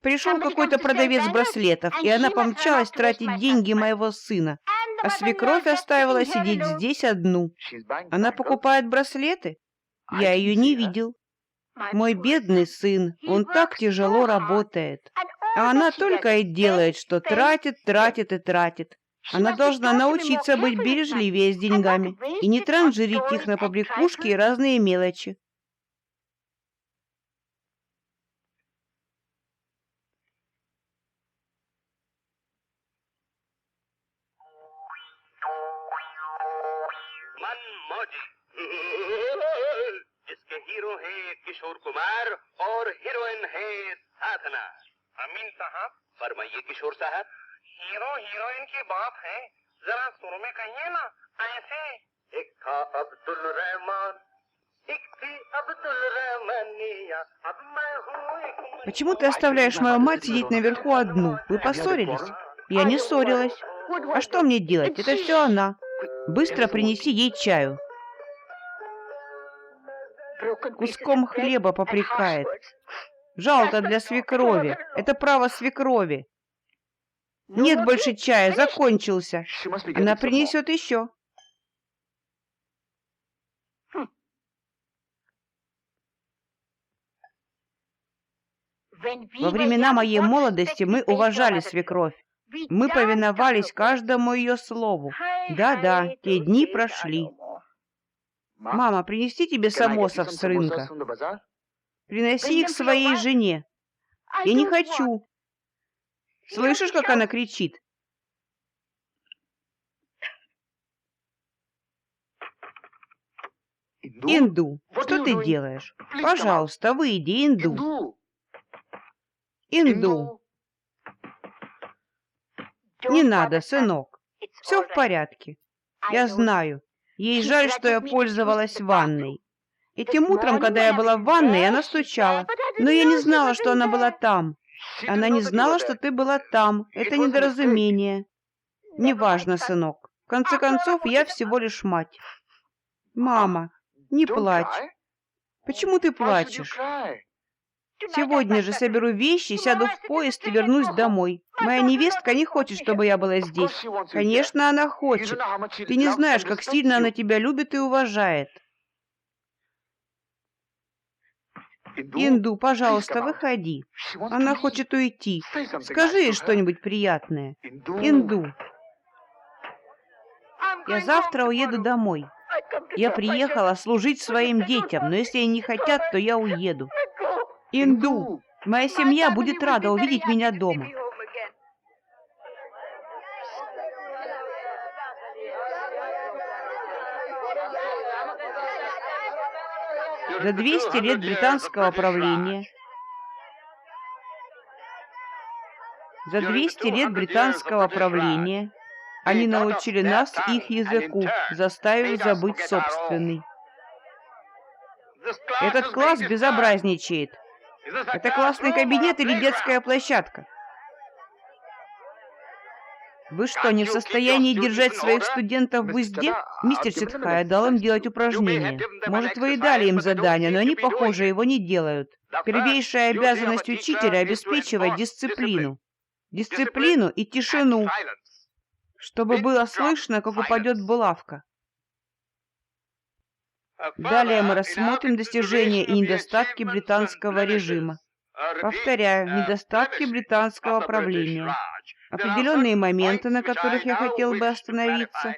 Пришел какой-то продавец браслетов, и она помчалась тратить деньги моего сына. А свекровь оставила сидеть здесь одну. Она покупает браслеты? Я ее не видел. Мой бедный сын, он так тяжело работает. А она только и делает, что тратит, тратит и тратит. Она должна научиться быть бережливее с деньгами и не транжирить их на побрякушки и разные мелочи. जिसके हीरो हैं किशोर कुमार और हीरोइन है साधना। अमीन साहब फरमाइए किशोर साहब। हीरो हीरोइन की बात है, जरा सुर में कहिए ना ऐसे। एक था अब्दुल रहमान, एक थी अब्दुल रहमानिया, अब मैं हूँ एक। Почему ты оставляешь мою мать сидеть наверху одну? Вы поссорились? Я не ссорилась. А что мне делать? Это все она. Быстро принеси ей чаю. Куском хлеба попрекает. Жалко для свекрови. Это право свекрови. Нет больше чая, закончился. Она принесет еще. Во времена моей молодости мы уважали свекровь. Мы повиновались каждому ее слову. Да-да, те дни прошли. Мама, принести тебе самосов с рынка. Приноси их своей жене. Я не хочу. Слышишь, как она кричит? Инду, что ты делаешь? Пожалуйста, выйди, Инду. Инду. Не надо, сынок. Все в порядке. Я знаю. Ей жаль, что я пользовалась ванной. Этим утром, когда я была в ванной, она стучала. Но я не знала, что она была там. Она не знала, что ты была там. Это недоразумение. Неважно, сынок. В конце концов, я всего лишь мать. Мама, не плачь. Почему ты плачешь? Сегодня же соберу вещи, сяду в поезд и вернусь домой. Моя невестка не хочет, чтобы я была здесь. Конечно, она хочет. Ты не знаешь, как сильно она тебя любит и уважает. Инду, пожалуйста, выходи. Она хочет уйти. Скажи ей что-нибудь приятное. Инду. Я завтра уеду домой. Я приехала служить своим детям, но если они не хотят, то я уеду. Инду, моя семья будет рада увидеть меня дома. За 200 лет британского правления, они научили нас их языку, заставив забыть собственный. Этот класс безобразничает. Это классный кабинет или детская площадка? Вы что, не в состоянии держать своих студентов в узде? Мистер Ситхая дал им делать упражнения. Может, вы и дали им задание, но они, похоже, его не делают. Первейшая обязанность учителя — обеспечивать дисциплину. Дисциплину и тишину, чтобы было слышно, как упадет булавка. Далее мы рассмотрим достижения и недостатки британского режима. Повторяю, недостатки британского правления. Определенные моменты, на которых я хотел бы остановиться.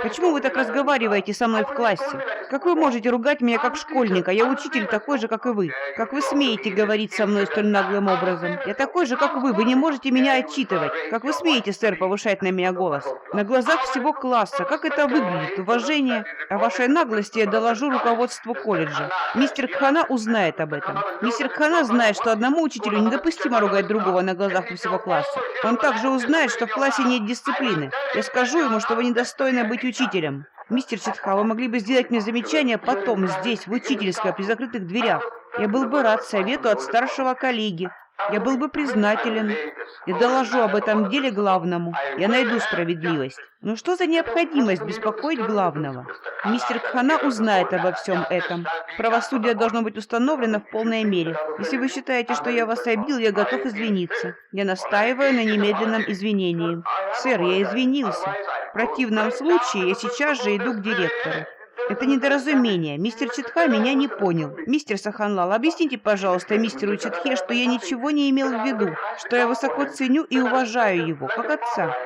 Почему вы так разговариваете со мной в классе? Как вы можете ругать меня как школьника? Я учитель такой же, как и вы. Как вы смеете говорить со мной столь наглым образом? Я такой же, как вы не можете меня отчитывать. Как вы смеете, сэр, повышать на меня голос? На глазах всего класса. Как это выглядит? Уважение? О вашей наглости я доложу руководству колледжа. Мистер Кхана узнает об этом. Мистер Кхана знает, что одному учителю недопустимо ругать другого на глазах у всего класса. Он также узнает, что в классе нет дисциплины. Я скажу ему, что вы недостойны быть учителем. Мистер Читха, вы могли бы сделать мне замечание потом, здесь, в учительской, при закрытых дверях. Я был бы рад совету от старшего коллеги. Я был бы признателен. Я доложу об этом деле главному. Я найду справедливость. Но что за необходимость беспокоить главного? Мистер Кхана узнает обо всем этом. Правосудие должно быть установлено в полной мере. Если вы считаете, что я вас обидел, я готов извиниться. Я настаиваю на немедленном извинении. Сэр, я извинился. В противном случае я сейчас же иду к директору. Это недоразумение. Мистер Читха меня не понял. Мистер Саханлал, объясните, пожалуйста, мистеру Читхе, что я ничего не имел в виду, что я высоко ценю и уважаю его, как отца.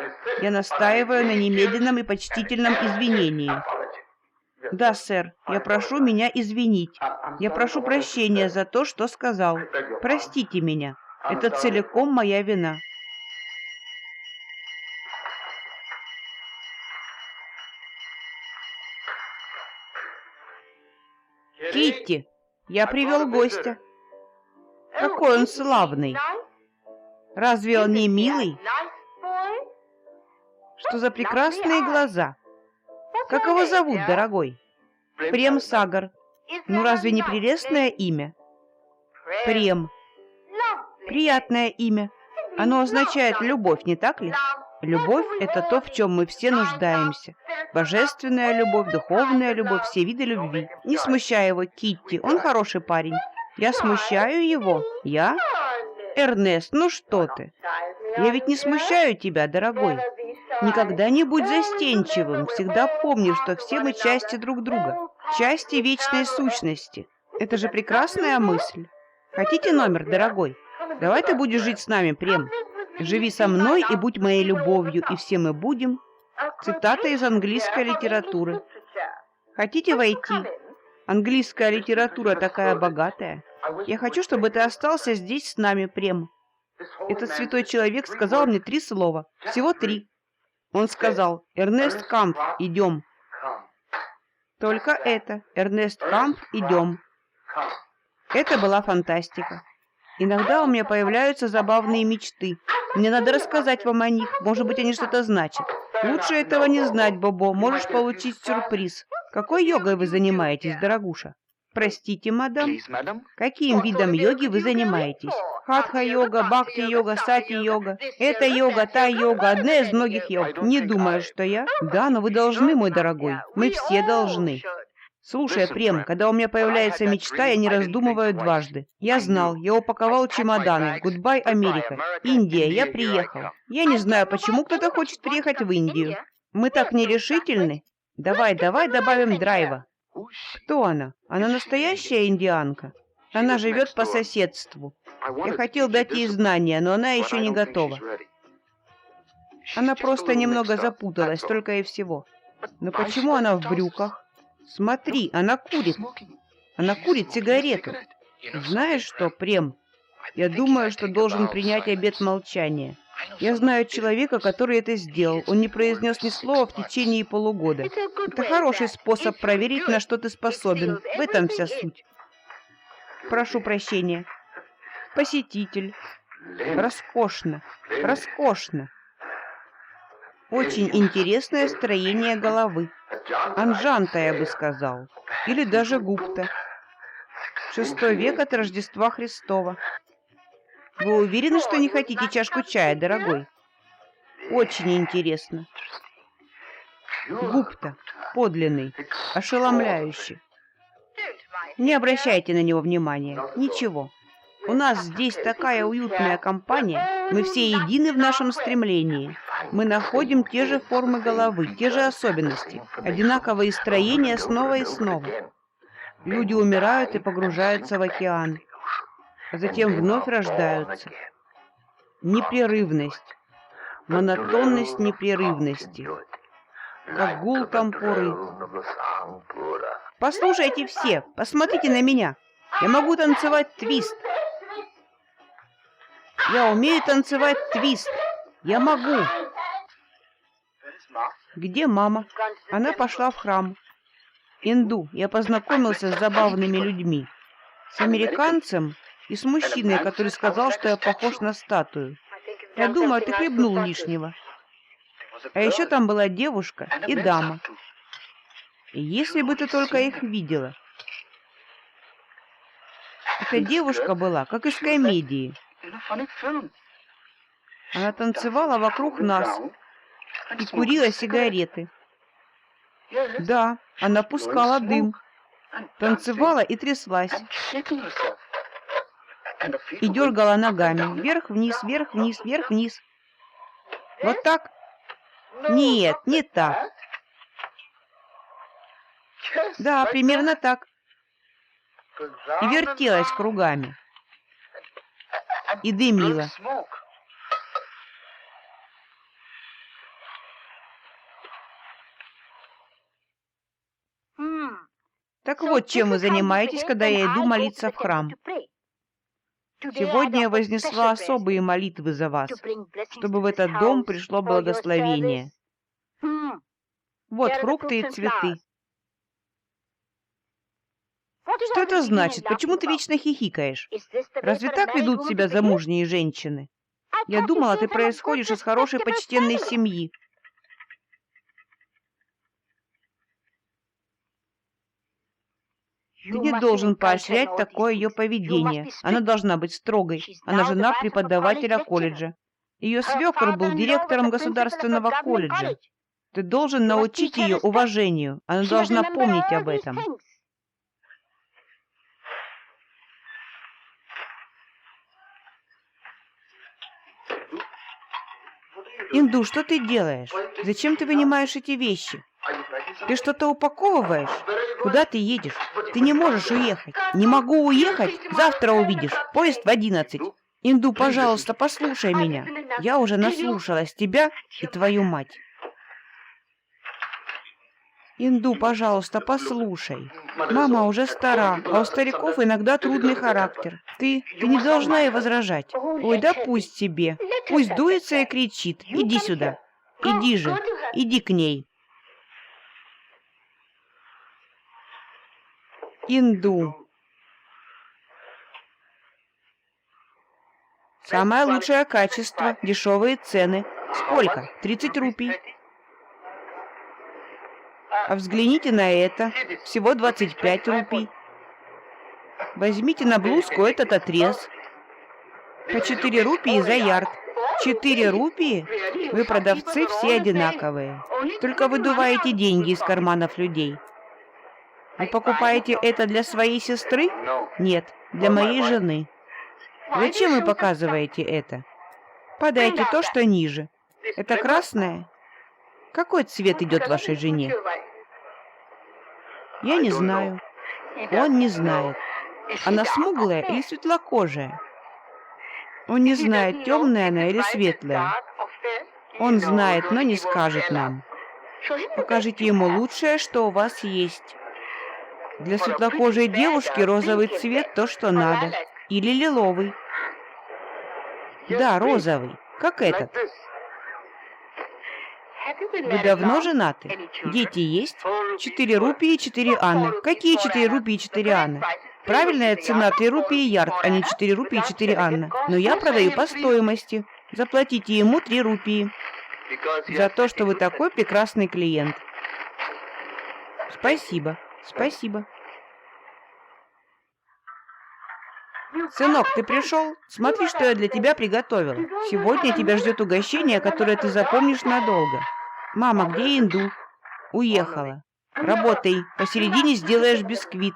Я настаиваю на немедленном и почтительном извинении. Да, сэр, я прошу меня извинить. Я прошу прощения за то, что сказал. Простите меня. Это целиком моя вина. Китти, я привел гостя. Какой он славный. Разве он не милый? Что за прекрасные глаза. Как его зовут, дорогой? Прем Сагар. Ну разве не прелестное имя? Прем. Приятное имя. Оно означает любовь, не так ли? Любовь – это то, в чем мы все нуждаемся. Божественная любовь, духовная любовь, все виды любви. Не смущай его, Китти, он хороший парень. Я смущаю его? Я? Эрнест, ну что ты? Я ведь не смущаю тебя, дорогой. Никогда не будь застенчивым, всегда помни, что все мы части друг друга, части вечной сущности. Это же прекрасная мысль. Хотите номер, дорогой? Давай ты будешь жить с нами, Прем. Живи со мной и будь моей любовью, и все мы будем. Цитата из английской литературы. Хотите войти? Английская литература такая богатая. Я хочу, чтобы ты остался здесь с нами, Прем. Этот святой человек сказал мне 3 слова. Всего 3. Он сказал: «Эрнест Кампф, идем». Только это. Эрнест Кампф, идем. Это была фантастика. Иногда у меня появляются забавные мечты. Мне надо рассказать вам о них. Может быть, они что-то значат. Лучше этого не знать, Бобо. Можешь получить сюрприз. Какой йогой вы занимаетесь, дорогуша? Простите, мадам. Каким видом йоги вы занимаетесь? Хатха-йога, бхакти-йога, сати-йога. Это йога, та йога, одна из многих йог. Не думаю, что я. Да, но вы должны, мой дорогой. Мы все должны. Слушай, Прем, когда у меня появляется мечта, я не раздумываю дважды. Я знал, я упаковал чемоданы. Гудбай, Америка. Индия, я приехал. Я не знаю, почему кто-то хочет приехать в Индию. Мы так нерешительны. Давай добавим драйва. Кто она? Она настоящая индианка? Она живет по соседству. Я хотел дать ей знания, но она еще не готова. Она просто немного запуталась, только и всего. Но почему она в брюках? Смотри, она курит. Она курит сигарету. Знаешь что, Прем? Я думаю, что должен принять обет молчания. Я знаю человека, который это сделал. Он не произнес ни слова в течение полугода. Это хороший способ проверить, на что ты способен. В этом вся суть. Прошу прощения. Посетитель. Роскошно. Роскошно. Очень интересное строение головы. Анджанта, я бы сказал. Или даже Гупта. 6 век от Рождества Христова. Вы уверены, что не хотите чашку чая, дорогой? Очень интересно. Гупта. Подлинный. Ошеломляющий. Не обращайте на него внимания. Ничего. У нас здесь такая уютная компания. Мы все едины в нашем стремлении. Мы находим те же формы головы, те же особенности, одинаковые строения снова и снова. Люди умирают и погружаются в океан, а затем вновь рождаются. Непрерывность, монотонность непрерывности. как гул тампуры. Послушайте все, посмотрите на меня. Я могу танцевать твист. Я умею танцевать твист. Я могу. Где мама? Она пошла в храм. Инду, я познакомился с забавными людьми. С американцем и с мужчиной, который сказал, что я похож на статую. Я думаю, ты хлебнул лишнего. А еще там была девушка и дама. И если бы ты только их видела. Эта девушка была, как из комедии. Она танцевала вокруг нас и курила сигареты. Да, она пускала дым, танцевала и тряслась. И дергала ногами. Вверх-вниз, вверх-вниз, вверх-вниз. Вот так? Нет, не так. Да, примерно так. И вертелась кругами. И дымила. Так вот, чем вы занимаетесь, когда я иду молиться в храм. Сегодня я вознесла особые молитвы за вас, чтобы в этот дом пришло благословение. Вот фрукты и цветы. Что это значит? Почему ты вечно хихикаешь? Разве так ведут себя замужние женщины? Я думала, ты происходишь из хорошей почтенной семьи. Ты не должен поощрять такое ее поведение. Она должна быть строгой. Она жена преподавателя колледжа. Ее свекор был директором государственного колледжа. Ты должен научить ее уважению. Она должна помнить об этом. Инду, что ты делаешь? Зачем ты вынимаешь эти вещи? Ты что-то упаковываешь? Куда ты едешь? Ты не можешь уехать. Не могу уехать? Завтра увидишь. Поезд в 11. Инду, пожалуйста, послушай меня. Я уже наслушалась тебя и твою мать. Инду, пожалуйста, послушай. Мама уже стара, а у стариков иногда трудный характер. Ты не должна ей возражать. Ой, да пусть себе. Пусть дуется и кричит. Иди сюда. Иди же. Иди к ней. Инду. Самое лучшее качество, дешевые цены. Сколько? 30 рупий. А взгляните на это. Всего 25 рупий. Возьмите на блузку этот отрез. По 4 рупии за ярд. 4 рупии? Вы, продавцы, все одинаковые. Только выдуваете деньги из карманов людей. Вы покупаете это для своей сестры? Нет, для моей жены. Зачем вы показываете это? Подайте то, что ниже. Это красное? Какой цвет идет вашей жене? Я не знаю. Он не знает. Она смуглая или светлокожая? Он не знает, темная она или светлая. Он знает, но не скажет нам. Покажите ему лучшее, что у вас есть. Для светлокожей девушки розовый цвет то, что надо. Или лиловый. Да, розовый. Как этот. Вы давно женаты? Дети есть? 4 рупии и 4 анны. Какие 4 рупии и 4 анны? Правильная цена 3 рупии ярд, а не 4 рупии и 4 анны. Но я продаю по стоимости. Заплатите ему 3 рупии. За то, что вы такой прекрасный клиент. Спасибо. Спасибо. Сынок, ты пришел? Смотри, что я для тебя приготовила. Сегодня тебя ждет угощение, которое ты запомнишь надолго. Мама, где Инду? Уехала. Работай. Посередине сделаешь бисквит.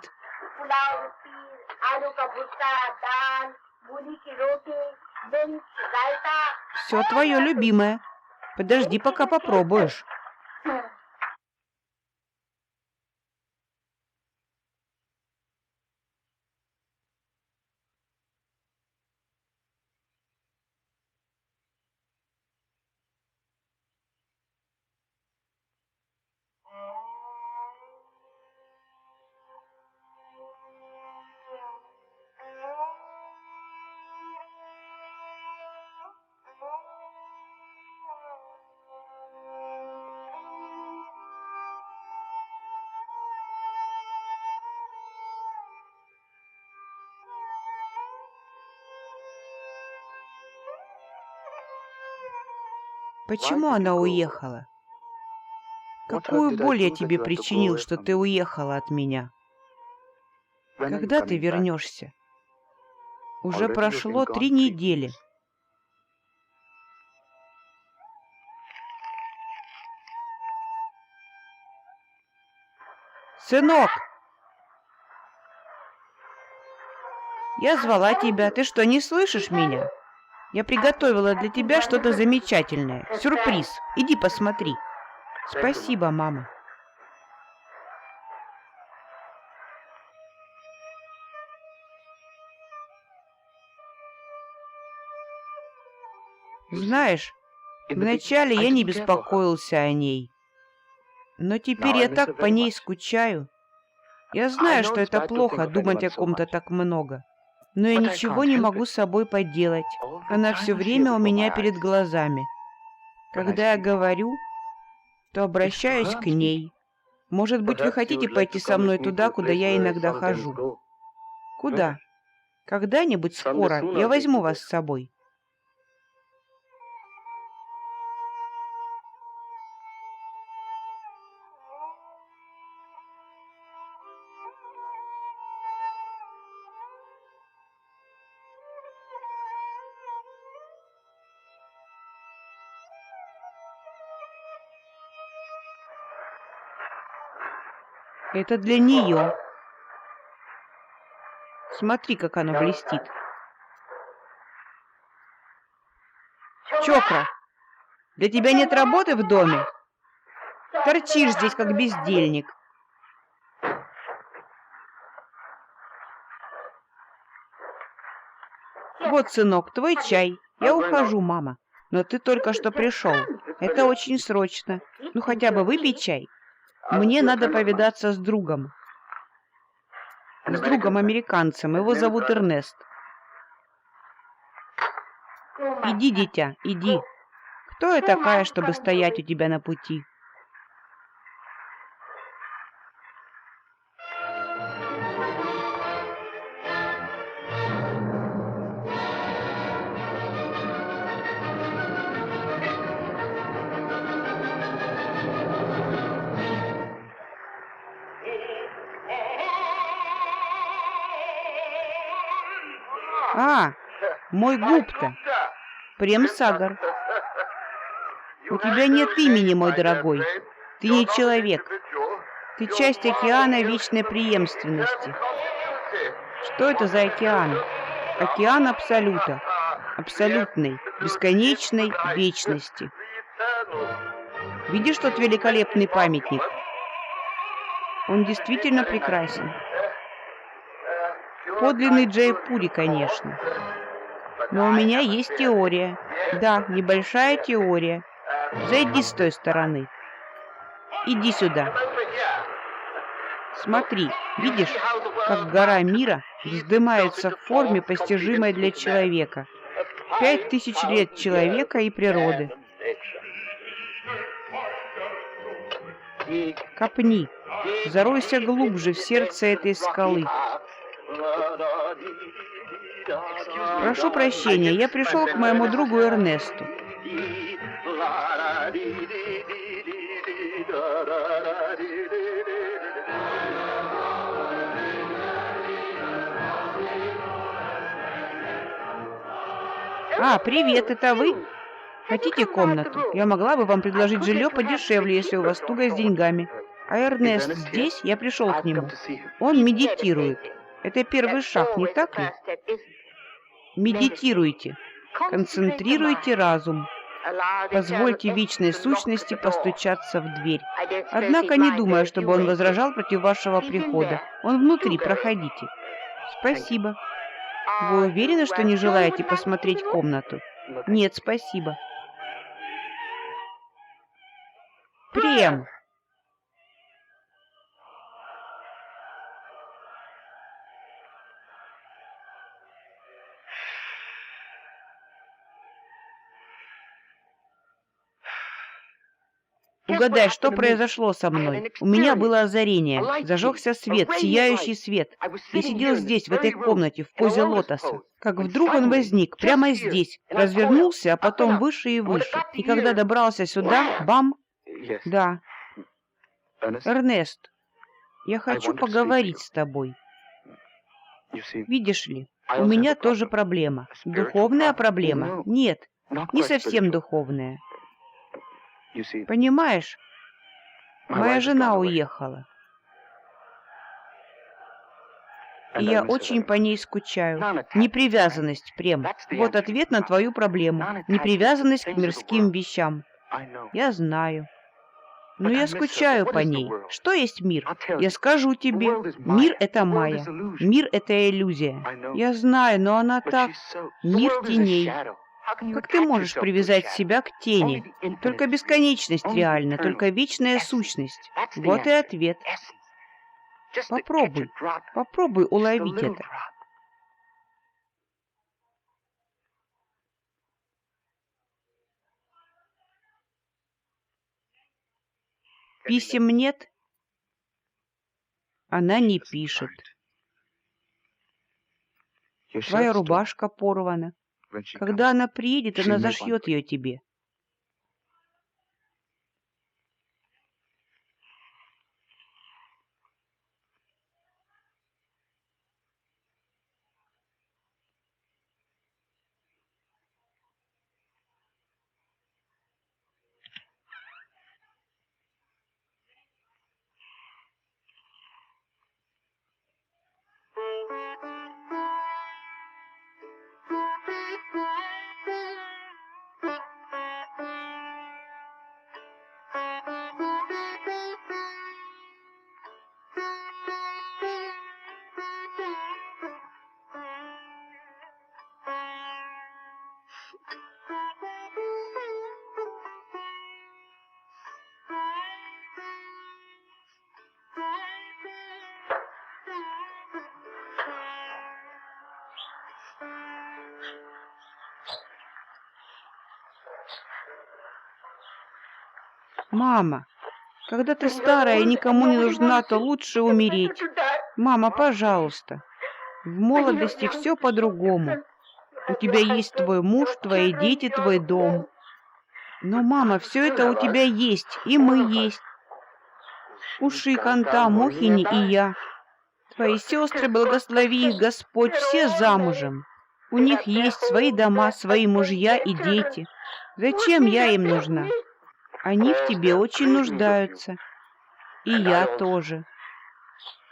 Все твое любимое. Подожди, пока попробуешь. Почему она уехала? Какую боль я тебе причинил, что ты уехала от меня? Когда ты вернешься? Уже прошло 3 недели. Сынок! Я звала тебя. Ты что, не слышишь меня? Я приготовила для тебя что-то замечательное. Сюрприз. Иди посмотри. Спасибо, мама. Знаешь, вначале я не беспокоился о ней. Но теперь я так по ней скучаю. Я знаю, что это плохо думать о ком-то так много. Но я ничего не могу с собой поделать. Она все время у меня перед глазами. Когда я говорю, то обращаюсь к ней. Может быть, вы хотите пойти со мной туда, куда я иногда хожу? Куда? Когда-нибудь скоро я возьму вас с собой. Это для нее. Смотри, как оно блестит. Чокра, для тебя нет работы в доме? Торчишь здесь, как бездельник. Вот, сынок, твой чай. Я ухожу, мама. Но ты только что пришел. Это очень срочно. Ну, хотя бы выпей чай. Мне надо повидаться с другом. С другом-американцем. Его зовут Эрнест. Иди, дитя, иди. Кто я такая, чтобы стоять у тебя на пути? А, мой Гупта. Прем-Сагар. У тебя нет имени, мой дорогой. Ты не человек. Ты часть океана вечной преемственности. Что это за океан? Океан Абсолюта. Абсолютной, бесконечной вечности. Видишь тот великолепный памятник? Он действительно прекрасен. Подлинный Джайпури, конечно. Но у меня есть теория. Да, небольшая теория. Зайди с той стороны. Иди сюда. Смотри, видишь, как гора мира вздымается в форме, постижимой для человека. 5000 лет человека и природы. Копни, заройся глубже в сердце этой скалы. Прошу прощения, я пришел к моему другу Эрнесту. А, привет, это вы? Хотите комнату? Я могла бы вам предложить жилье подешевле, если у вас туго с деньгами. А Эрнест здесь, я пришел к нему. Он медитирует. Это первый шаг, не так ли? Медитируйте. Концентрируйте разум. Позвольте вечной сущности постучаться в дверь. Однако не думаю, чтобы он возражал против вашего прихода. Он внутри, проходите. Спасибо. Вы уверены, что не желаете посмотреть комнату? Нет, спасибо. Прем. Угадай, что произошло со мной? У меня было озарение. Зажегся свет, сияющий свет. Я сидел здесь, в этой комнате, в позе лотоса. Как вдруг он возник, прямо здесь, развернулся, а потом выше и выше. И когда добрался сюда, бам! Да, Эрнест, я хочу поговорить с тобой. Видишь ли, у меня тоже проблема. Духовная проблема? Нет, не совсем духовная. Понимаешь, моя жена уехала. И я очень по ней скучаю. Непривязанность, Прем. Вот ответ на твою проблему. Непривязанность к мирским вещам. Я знаю. Но я скучаю по ней. Что есть мир? Я скажу тебе. Мир — это майя. Мир — это иллюзия. Я знаю, но она так... Мир теней. Как ты можешь привязать себя к тени? Только бесконечность реальна, только вечная сущность. Вот и ответ. Попробуй уловить это. Писем нет? Она не пишет. Твоя рубашка порвана. Когда она приедет, она зашьет ее тебе. Мама, когда ты старая и никому не нужна, то лучше умереть. Мама, пожалуйста. В молодости все по-другому. У тебя есть твой муж, твои дети, твой дом. Но, мама, все это у тебя есть, и мы есть. Уши, Канта, Мохини и я. Твои сестры, благослови их Господь, все замужем. У них есть свои дома, свои мужья и дети. Зачем я им нужна? Они в тебе очень нуждаются. И я тоже.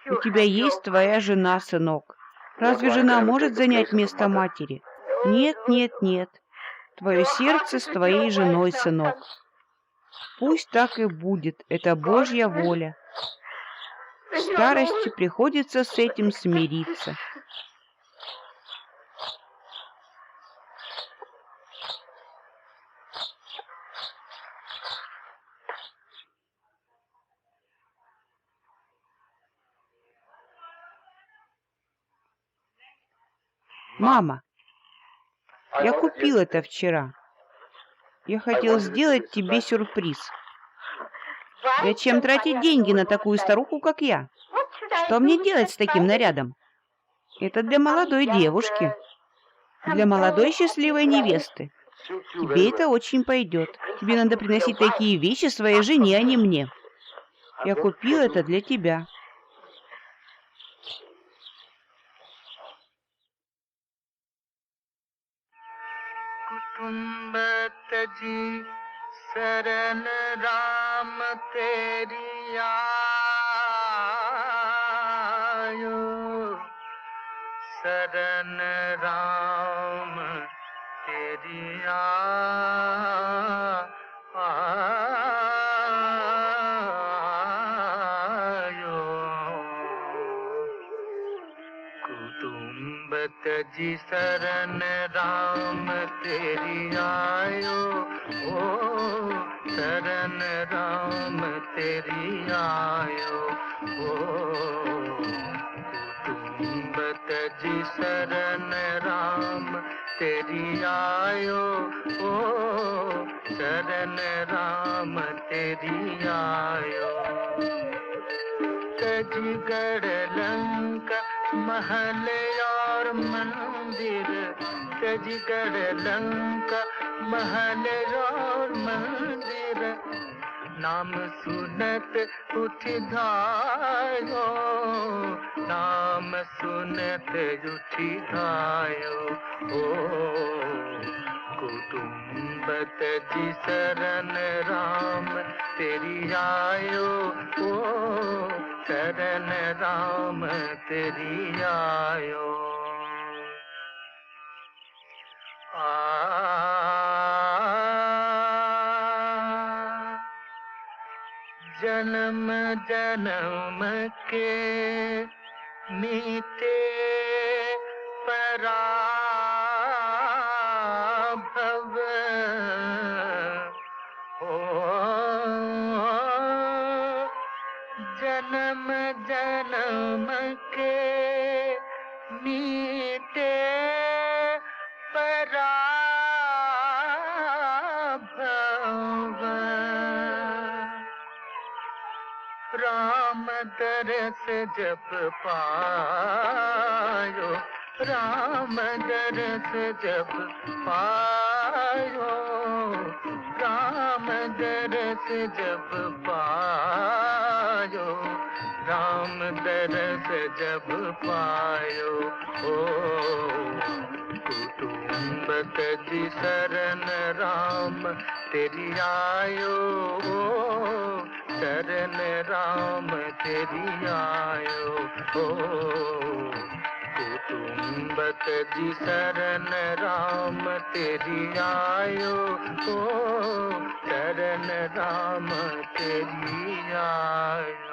У тебя есть твоя жена, сынок. Разве жена может занять место матери? Нет, нет, нет. Твое сердце с твоей женой, сынок. Пусть так и будет. Это Божья воля. В старости приходится с этим смириться. Мама, я купил это вчера. Я хотел сделать тебе сюрприз. Зачем тратить деньги на такую старуху, как я? Что мне делать с таким нарядом? Это для молодой девушки. Для молодой счастливой невесты. Тебе это очень пойдет. Тебе надо приносить такие вещи своей жене, а не мне. Я купил это для тебя. शरण राम तेरी आयो शरण राम तेरी आयो कुटुंब तजी शरण राम तेरी आयो ओ शरण राम तेरी आयो ओ कुटुंब तजी शरण राम तेरी आयो ओ शरण राम तेरी आयो तजगढ़ लंका महल और मंदिर तजगढ़ लंका महल और मंदिर नाम सुनत उठ धायो नाम सुनत उठी धायो ओ कुटुंब तजी शरण राम तेरी आयो ओ शरण राम तेरी आयो जन्म जन्म के मीते पराभव हो जन्म जन्म के मीते पराभव राम दरस जब पायो राम दरस जब पायो राम दरस जब पायो राम दरस जब पायो ओ कुटुंब तजी शरण राम तेरी आयो ओ शरण राम तेरी आयो ओ कुटुंब तजी शरण राम तेरी आयो ओ शरण राम तेरी आयो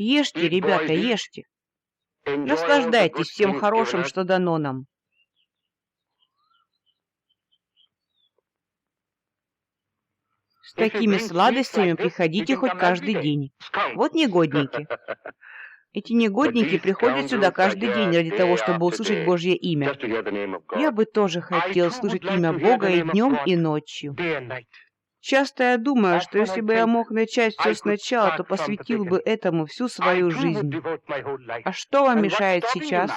Ешьте, ребята, ешьте. Наслаждайтесь всем хорошим, что дано нам. С такими сладостями приходите хоть каждый день. Вот негодники. Эти негодники приходят сюда каждый день ради того, чтобы услышать Божье имя. Я бы тоже хотел слышать имя Бога и днем, и ночью. Часто я думаю, что если бы я мог начать все сначала, то посвятил бы этому всю свою жизнь. А что вам мешает сейчас?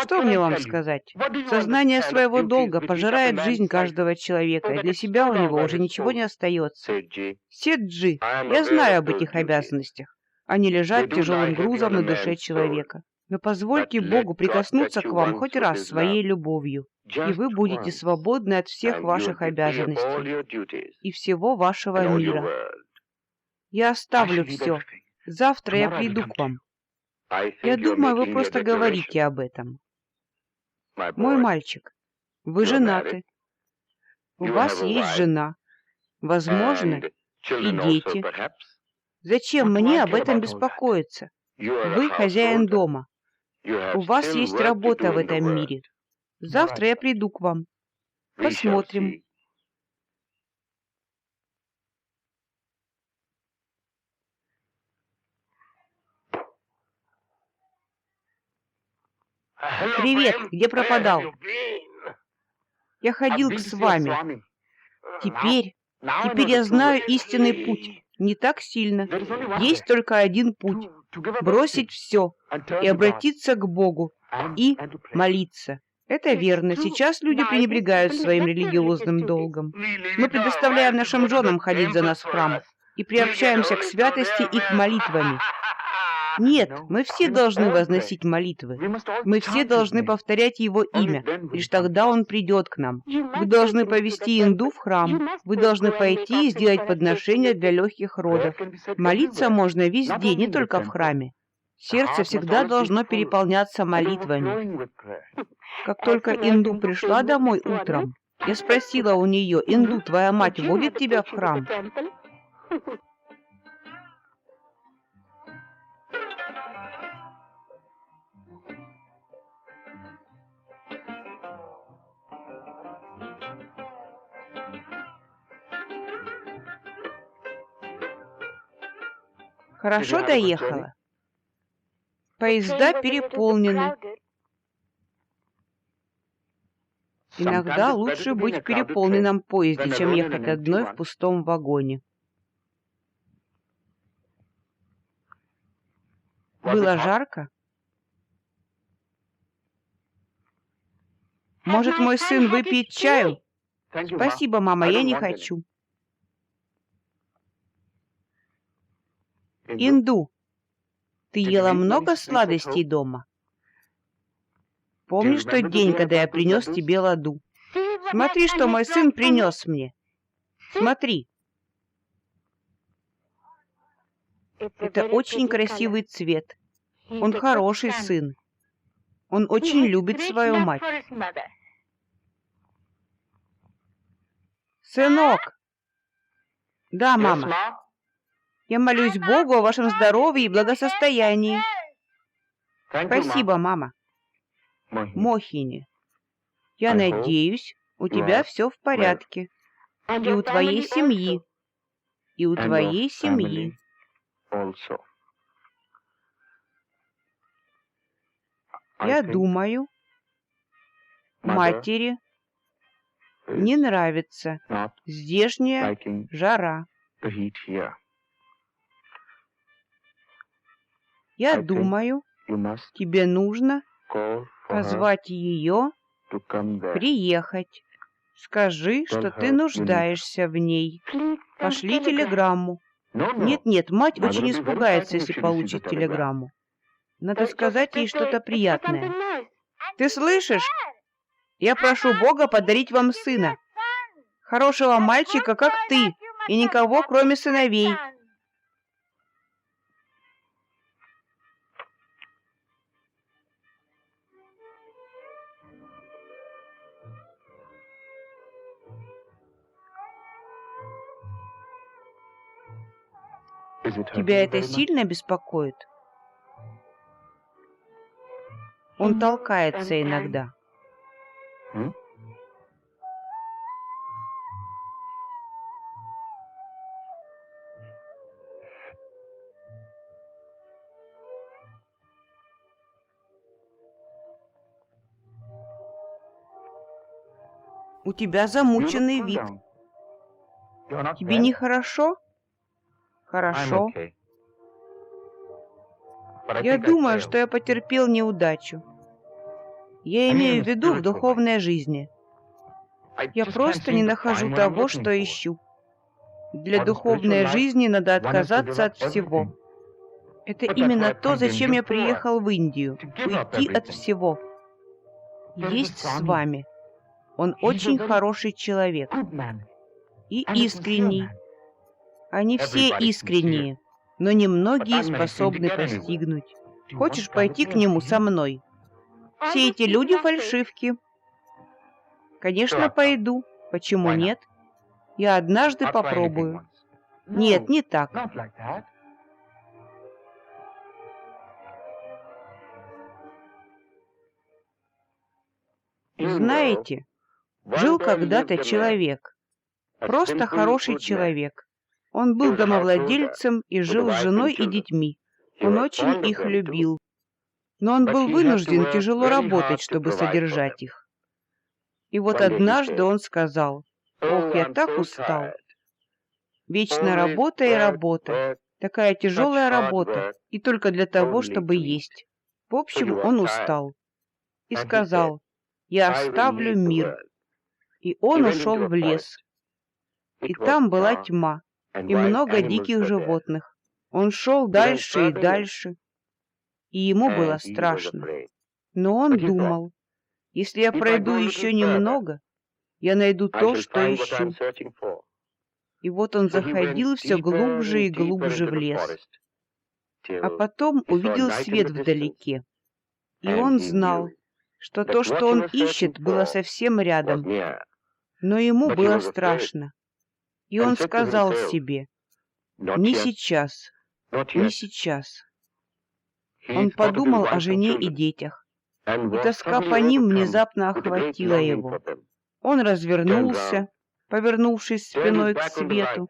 Что мне вам сказать? Сознание своего долга пожирает жизнь каждого человека, и для себя у него уже ничего не остается. Седжи, я знаю об этих обязанностях. Они лежат тяжелым грузом на душе человека. Но позвольте Богу прикоснуться к вам хоть раз своей любовью, и вы будете свободны от всех ваших обязанностей и всего вашего мира. Я оставлю все. Завтра я приду к вам. Я думаю, вы просто говорите об этом. Мой мальчик, вы женаты. У вас есть жена. Возможно, и дети. Зачем мне об этом беспокоиться? Вы хозяин дома. У вас есть работа в этом мире. Завтра я приду к вам. Посмотрим. Привет, где пропадал? Я ходил с вами. Теперь я знаю истинный путь. Не так сильно. Есть только один путь. Бросить все и обратиться к Богу и молиться. Это верно. Сейчас люди пренебрегают своим религиозным долгом. Мы предоставляем нашим женам ходить за нас в храм и приобщаемся к святости их молитвами. Нет, мы все должны возносить молитвы. Мы все должны повторять Его имя. Лишь тогда Он придет к нам. Вы должны повести инду в храм. Вы должны пойти и сделать подношения для легких родов. Молиться можно везде, не только в храме. Сердце всегда должно переполняться молитвами. Как только инду пришла домой утром, я спросила у нее: «Инду, твоя мать водит тебя в храм?» Хорошо доехала? Поезда переполнены. Иногда лучше быть в переполненном поезде, чем ехать одной в пустом вагоне. Было жарко? Может, мой сын выпьет чаю? Спасибо, мама, я не хочу. Инду, ты ела много сладостей дома? Помнишь тот день, когда я принес тебе ладу? Смотри, что мой сын принес мне. Смотри. Это очень красивый цвет. Он хороший сын. Он очень любит свою мать. Сынок. Да, мама. Я молюсь Богу о вашем здоровье и благосостоянии. Спасибо, мама. Мохини, я надеюсь, у тебя все в порядке. И у твоей семьи. И у твоей семьи. Я думаю, матери не нравится здешняя жара. Я думаю, тебе нужно позвать ее приехать. Скажи, что ты нуждаешься в ней. Пошли телеграмму. Нет, мать очень испугается, если получит телеграмму. Надо сказать ей что-то приятное. Ты слышишь? Я прошу Бога подарить вам сына. Хорошего мальчика, как ты, и никого, кроме сыновей. Тебя это сильно беспокоит? Он толкается иногда. У тебя замученный вид. Тебе нехорошо? Хорошо. Я думаю, что я потерпел неудачу. Я имею в виду в духовной жизни. Я просто не нахожу того, что ищу. Для духовной жизни надо отказаться от всего. Это именно то, зачем я приехал в Индию. Уйти от всего. Есть с вами. Он очень хороший человек. И искренний. Они все искренние, но немногие способны постигнуть. Хочешь пойти к нему со мной? Все эти люди фальшивки. Конечно, пойду. Почему нет? Я однажды попробую. Нет, не так. Знаете, жил когда-то человек. Просто хороший человек. Он был домовладельцем и жил с женой и детьми. Он очень их любил. Но он был вынужден тяжело работать, чтобы содержать их. И вот однажды он сказал: «Ох, я так устал. Вечно работа и работа. Такая тяжелая работа. И только для того, чтобы есть». В общем, он устал. И сказал: «Я оставлю мир». И он ушел в лес. И там была тьма. И много диких животных. Он шел дальше и дальше, и ему было страшно. Но он думал: если я пройду еще немного, я найду то, что ищу. И вот он заходил все глубже и глубже в лес. А потом увидел свет вдалеке. И он знал, что то, что он ищет, было совсем рядом. Но ему было страшно. И он сказал себе: «Не сейчас, не сейчас». Он подумал о жене и детях, и тоска по ним внезапно охватила его. Он развернулся, повернувшись спиной к свету,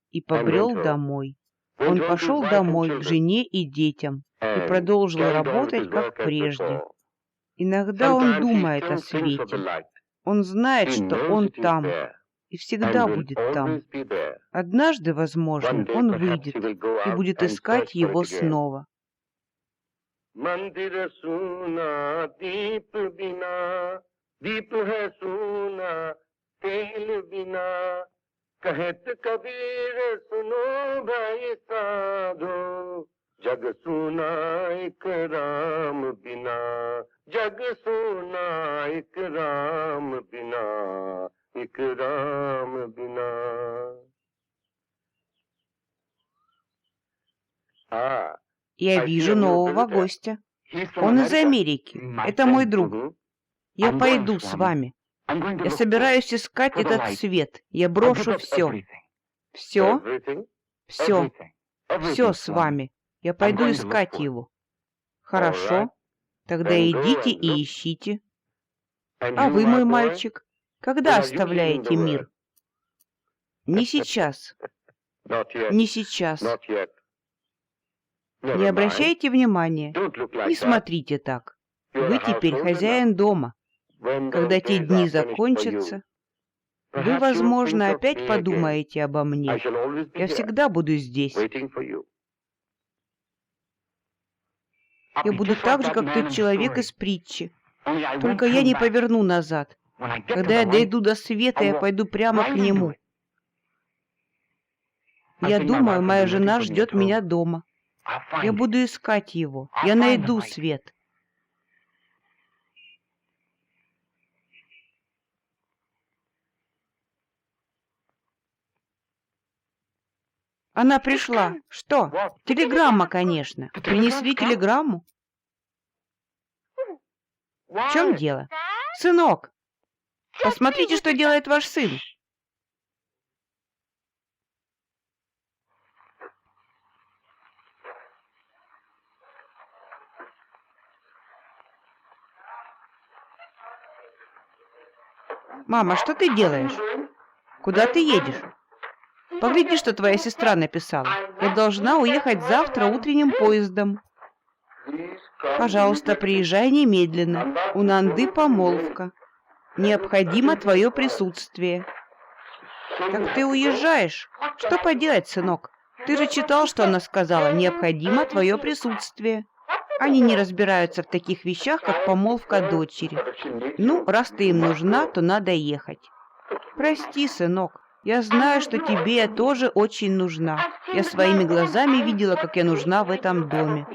и побрел домой. Он пошел домой к жене и детям и продолжил работать, как прежде. Иногда он думает о свете. Он знает, что он там и всегда будет там. Однажды, возможно, он выйдет и будет искать его снова. मंदिर सूना दीप बिना दीप है सूना तेल बिना कहत कबीर सुनो भाई साधो जग सूना एक राम बिना जग सूना एक राम बिना एक राम बिना Я вижу нового гостя. Он из Америки. Это мой друг. Я пойду с вами. Я собираюсь искать этот свет. Я брошу все. Все? Все. Все с вами. Я пойду искать его. Хорошо. Тогда идите и ищите. А вы, мой мальчик, когда оставляете мир? Не сейчас. Не сейчас. Не обращайте внимания. Не смотрите так. Вы теперь хозяин дома. Когда те дни закончатся, вы, возможно, опять подумаете обо мне. Я всегда буду здесь. Я буду так же, как тот человек из притчи. Только я не поверну назад. Когда я дойду до света, я пойду прямо к нему. Я думаю, моя жена ждет меня дома. Я буду искать его. Я найду свет. Она пришла. Что? Телеграмма, конечно. Принесли телеграмму? В чем дело? Сынок, посмотрите, что делает ваш сын. Мама, что ты делаешь? Куда ты едешь? Погляди, что твоя сестра написала. Я должна уехать завтра утренним поездом. Пожалуйста, приезжай немедленно. У Нанды помолвка. Необходимо твое присутствие. Так ты уезжаешь? Что поделать, сынок? Ты же читал, что она сказала. Необходимо твое присутствие. Они не разбираются в таких вещах, как помолвка дочери. Ну, раз ты им нужна, то надо ехать. Прости, сынок. Я знаю, что тебе я тоже очень нужна. Я своими глазами видела, как я нужна в этом доме.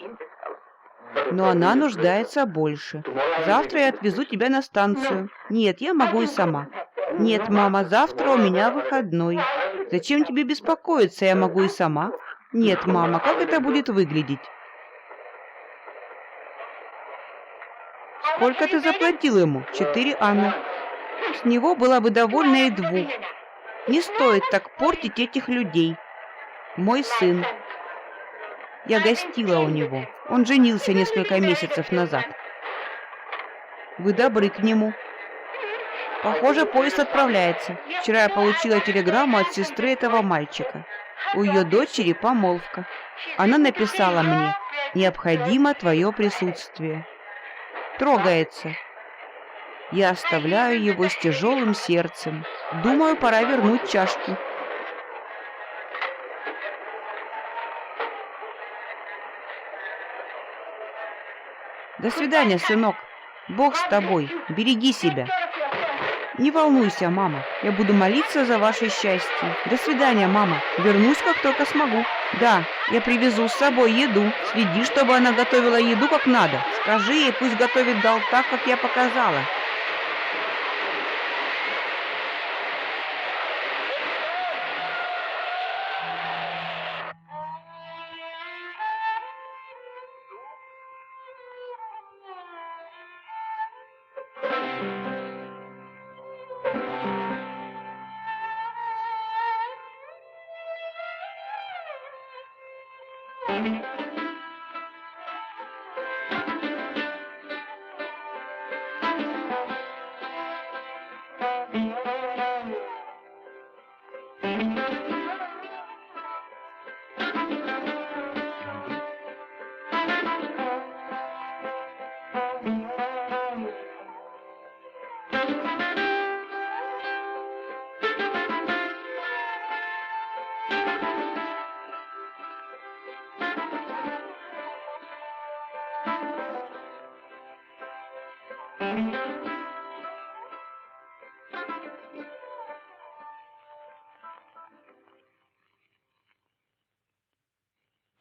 Но она нуждается больше. Завтра я отвезу тебя на станцию. Нет, я могу и сама. Нет, мама, завтра у меня выходной. Зачем тебе беспокоиться? Я могу и сама. Нет, мама, как это будет выглядеть? Сколько ты заплатил ему? 4 анны. С него было бы довольно и 2. Не стоит так портить этих людей. Мой сын. Я гостила у него. Он женился несколько месяцев назад. Вы добры к нему. Похоже, поезд отправляется. Вчера я получила телеграмму от сестры этого мальчика. У ее дочери помолвка. Она написала мне: необходимо твое присутствие. Трогается. Я оставляю его с тяжелым сердцем. Думаю, пора вернуть чашки. До свидания, сынок. Бог с тобой. Береги себя. Не волнуйся, мама. Я буду молиться за ваше счастье. До свидания, мама. Вернусь, как только смогу. Да, я привезу с собой еду. Следи, чтобы она готовила еду как надо. Скажи ей, пусть готовит дал так, как я показала.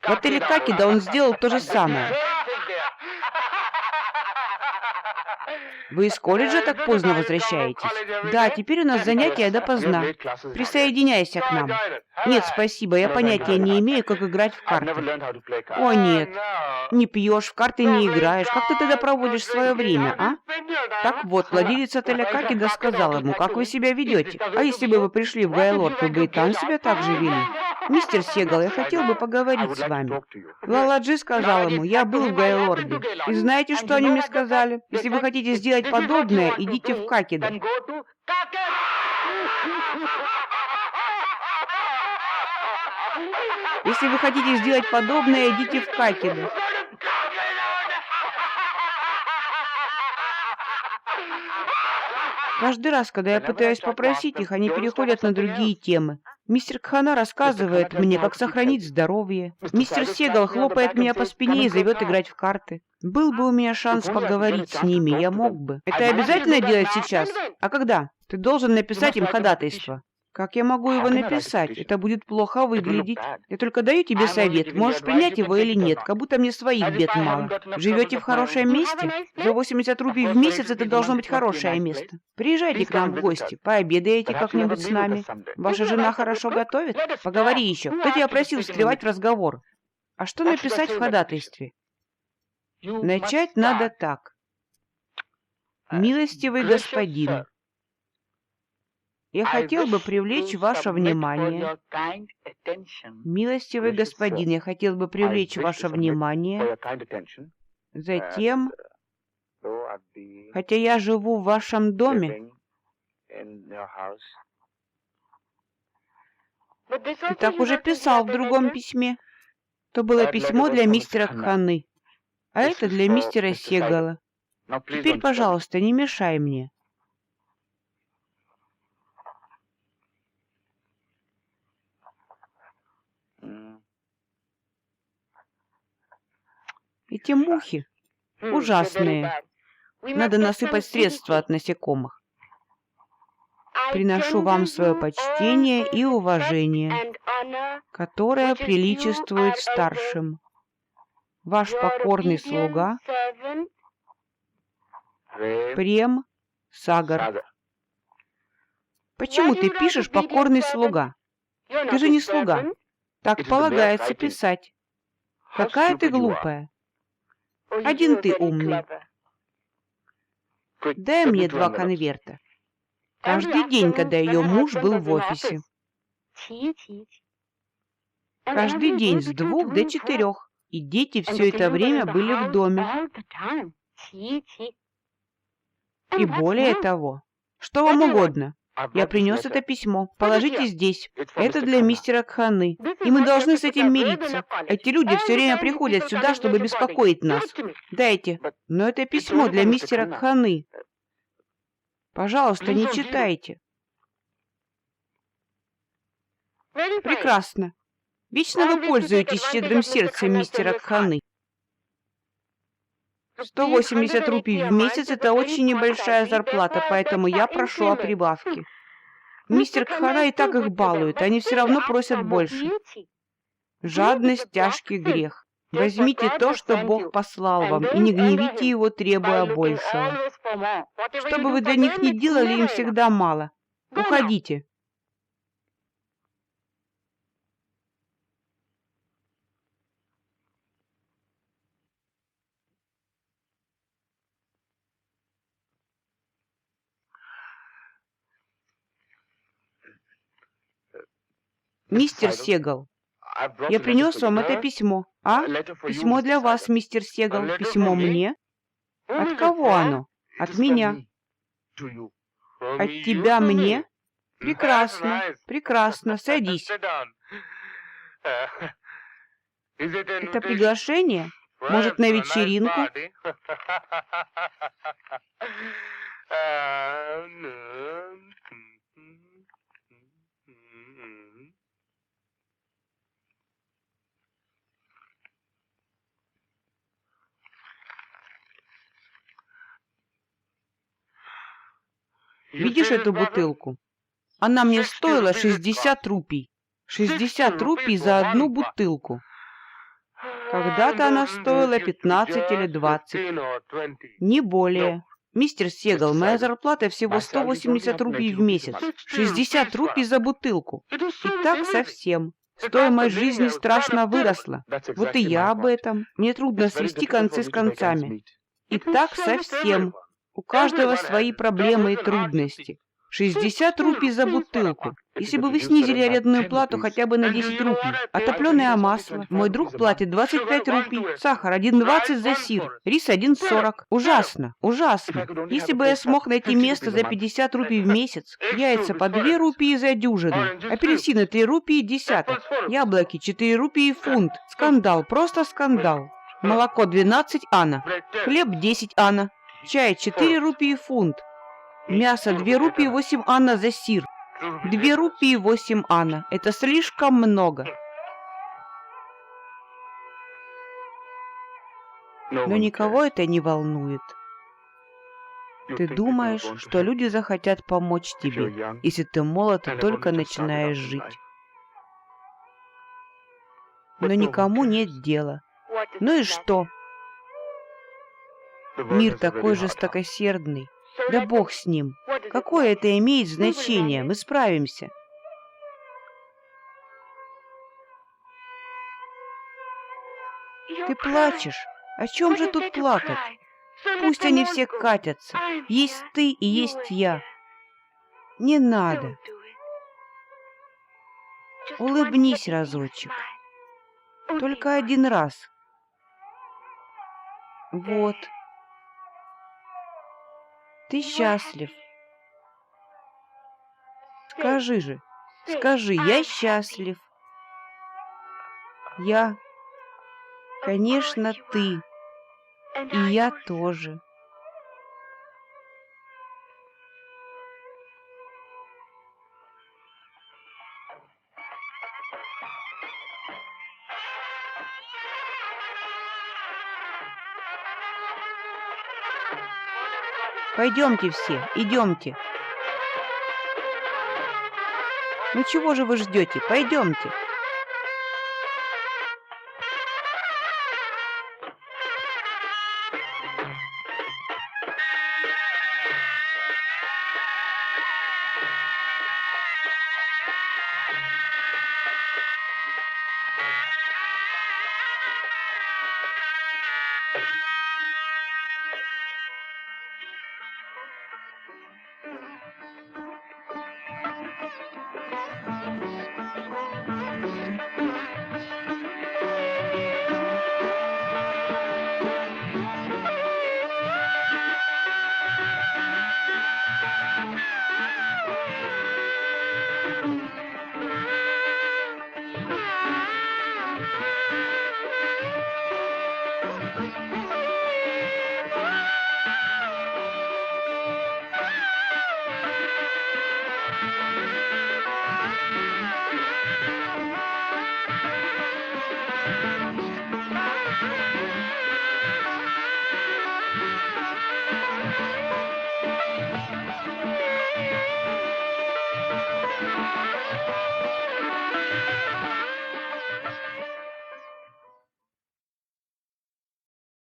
В отеле Какида он сделал то же самое. Вы из колледжа так поздно возвращаетесь? Да, теперь у нас занятия допоздна. Присоединяйся к нам. Нет, спасибо, я понятия не имею, как играть в карты. О, нет. Не пьешь, в карты не играешь. Как ты тогда проводишь свое время, а? Так вот, владелец отеля Какида сказал ему, как вы себя ведете. А если бы вы пришли в Гайлорд, вы бы и там себя так же вели. Мистер Сегал, я хотел бы поговорить с вами. Лала-Джи сказал ему, я был в Гайлорде. И знаете, что они мне сказали? Если вы хотите сделать подобное, идите в Какида. Если вы хотите сделать подобное, идите в Какида. Каждый раз, когда я пытаюсь попросить их, они переходят на другие темы. Мистер Кхана рассказывает мне, как сохранить здоровье. Мистер Сегал хлопает меня по спине и зовет играть в карты. Был бы у меня шанс поговорить с ними, я мог бы. Это обязательно делать сейчас? А когда? Ты должен написать им ходатайство. Как я могу его написать? Это будет плохо выглядеть. Я только даю тебе совет, можешь принять его или нет, как будто мне своих бед мало. Живете в хорошем месте? За 80 рупий в месяц это должно быть хорошее место. Приезжайте к нам в гости, пообедаете как-нибудь с нами. Ваша жена хорошо готовит? Поговори еще. Кто тебя просил встревать в разговор? А что написать в ходатайстве? Начать надо так. Милостивый господин, я хотел бы привлечь ваше внимание. Милостивый господин, я хотел бы привлечь ваше внимание. Затем, хотя я живу в вашем доме, ты так уже писал в другом письме. То было письмо для мистера Кханы, а это для мистера Сегала. Теперь, пожалуйста, не мешай мне. Эти мухи ужасные. Надо насыпать средства от насекомых. Приношу вам свое почтение и уважение, которое приличествует старшим. Ваш покорный слуга Прем Сагар. Почему ты пишешь покорный слуга? Ты же не слуга. Так полагается писать. Какая ты глупая. Один ты умный. Дай мне 2 конверта. Каждый день, когда ее муж был в офисе. Каждый день с 2 до 4. И дети все это время были в доме. И более того, что вам угодно. Я принес это письмо. Положите здесь. Это для мистера Кханы. И мы должны с этим мириться. Эти люди все время приходят сюда, чтобы беспокоить нас. Дайте. Но это письмо для мистера Кханы. Пожалуйста, не читайте. Прекрасно. Вечно вы пользуетесь щедрым сердцем мистера Кханы. 180 рупий в месяц – это очень небольшая зарплата, поэтому я прошу о прибавке. Мистер Кхана и так их балует, они все равно просят больше. Жадность – тяжкий грех. Возьмите то, что Бог послал вам, и не гневите его, требуя большего. Что бы вы для них ни делали, им всегда мало. Уходите. Мистер Сегал, я принес вам это письмо. А? Письмо для вас, мистер Сегал. Письмо мне? От кого оно? От меня. От тебя мне? Прекрасно, прекрасно. Садись. Это приглашение? Может, на вечеринку? Видишь эту бутылку? Она мне стоила 60 рупий. 60 рупий за одну бутылку. Когда-то она стоила 15 или 20. Не более. Мистер Сегал, моя зарплата всего 180 рупий в месяц. 60 рупий за бутылку. И так совсем. Стоимость жизни страшно выросла. Вот и я об этом. Мне трудно свести концы с концами. И так совсем. У каждого свои проблемы и трудности. 60 рупий за бутылку. Если бы вы снизили арендную плату хотя бы на 10 рупий. А топленое масло? Мой друг платит 25 рупий. Сахар 1,20 за сир. Рис 1,40. Ужасно, ужасно. Если бы я смог найти место за 50 рупий в месяц, яйца по 2 рупии за дюжину, апельсины 3 рупии десяток, яблоки 4 рупии фунт. Скандал, просто скандал. Молоко 12 ана, хлеб 10 ана, чай 4 рупии фунт. Мясо 2 рупии 8 ана за сир. 2 рупии 8 ана. Это слишком много. Но никого это не волнует. Ты думаешь, что люди захотят помочь тебе, если ты молод и только начинаешь жить. Но никому нет дела. Ну и что? Мир такой жестокосердный. Да бог с ним. Какое это имеет значение? Мы справимся. Ты плачешь. О чем же тут плакать? Пусть они все катятся. Есть ты и есть я. Не надо. Улыбнись разочек. Только один раз. Вот. Ты счастлив. Скажи же. Скажи, я счастлив. Я. Конечно, ты. И я тоже. Пойдемте все, идемте. Ну чего же вы ждете? Пойдемте.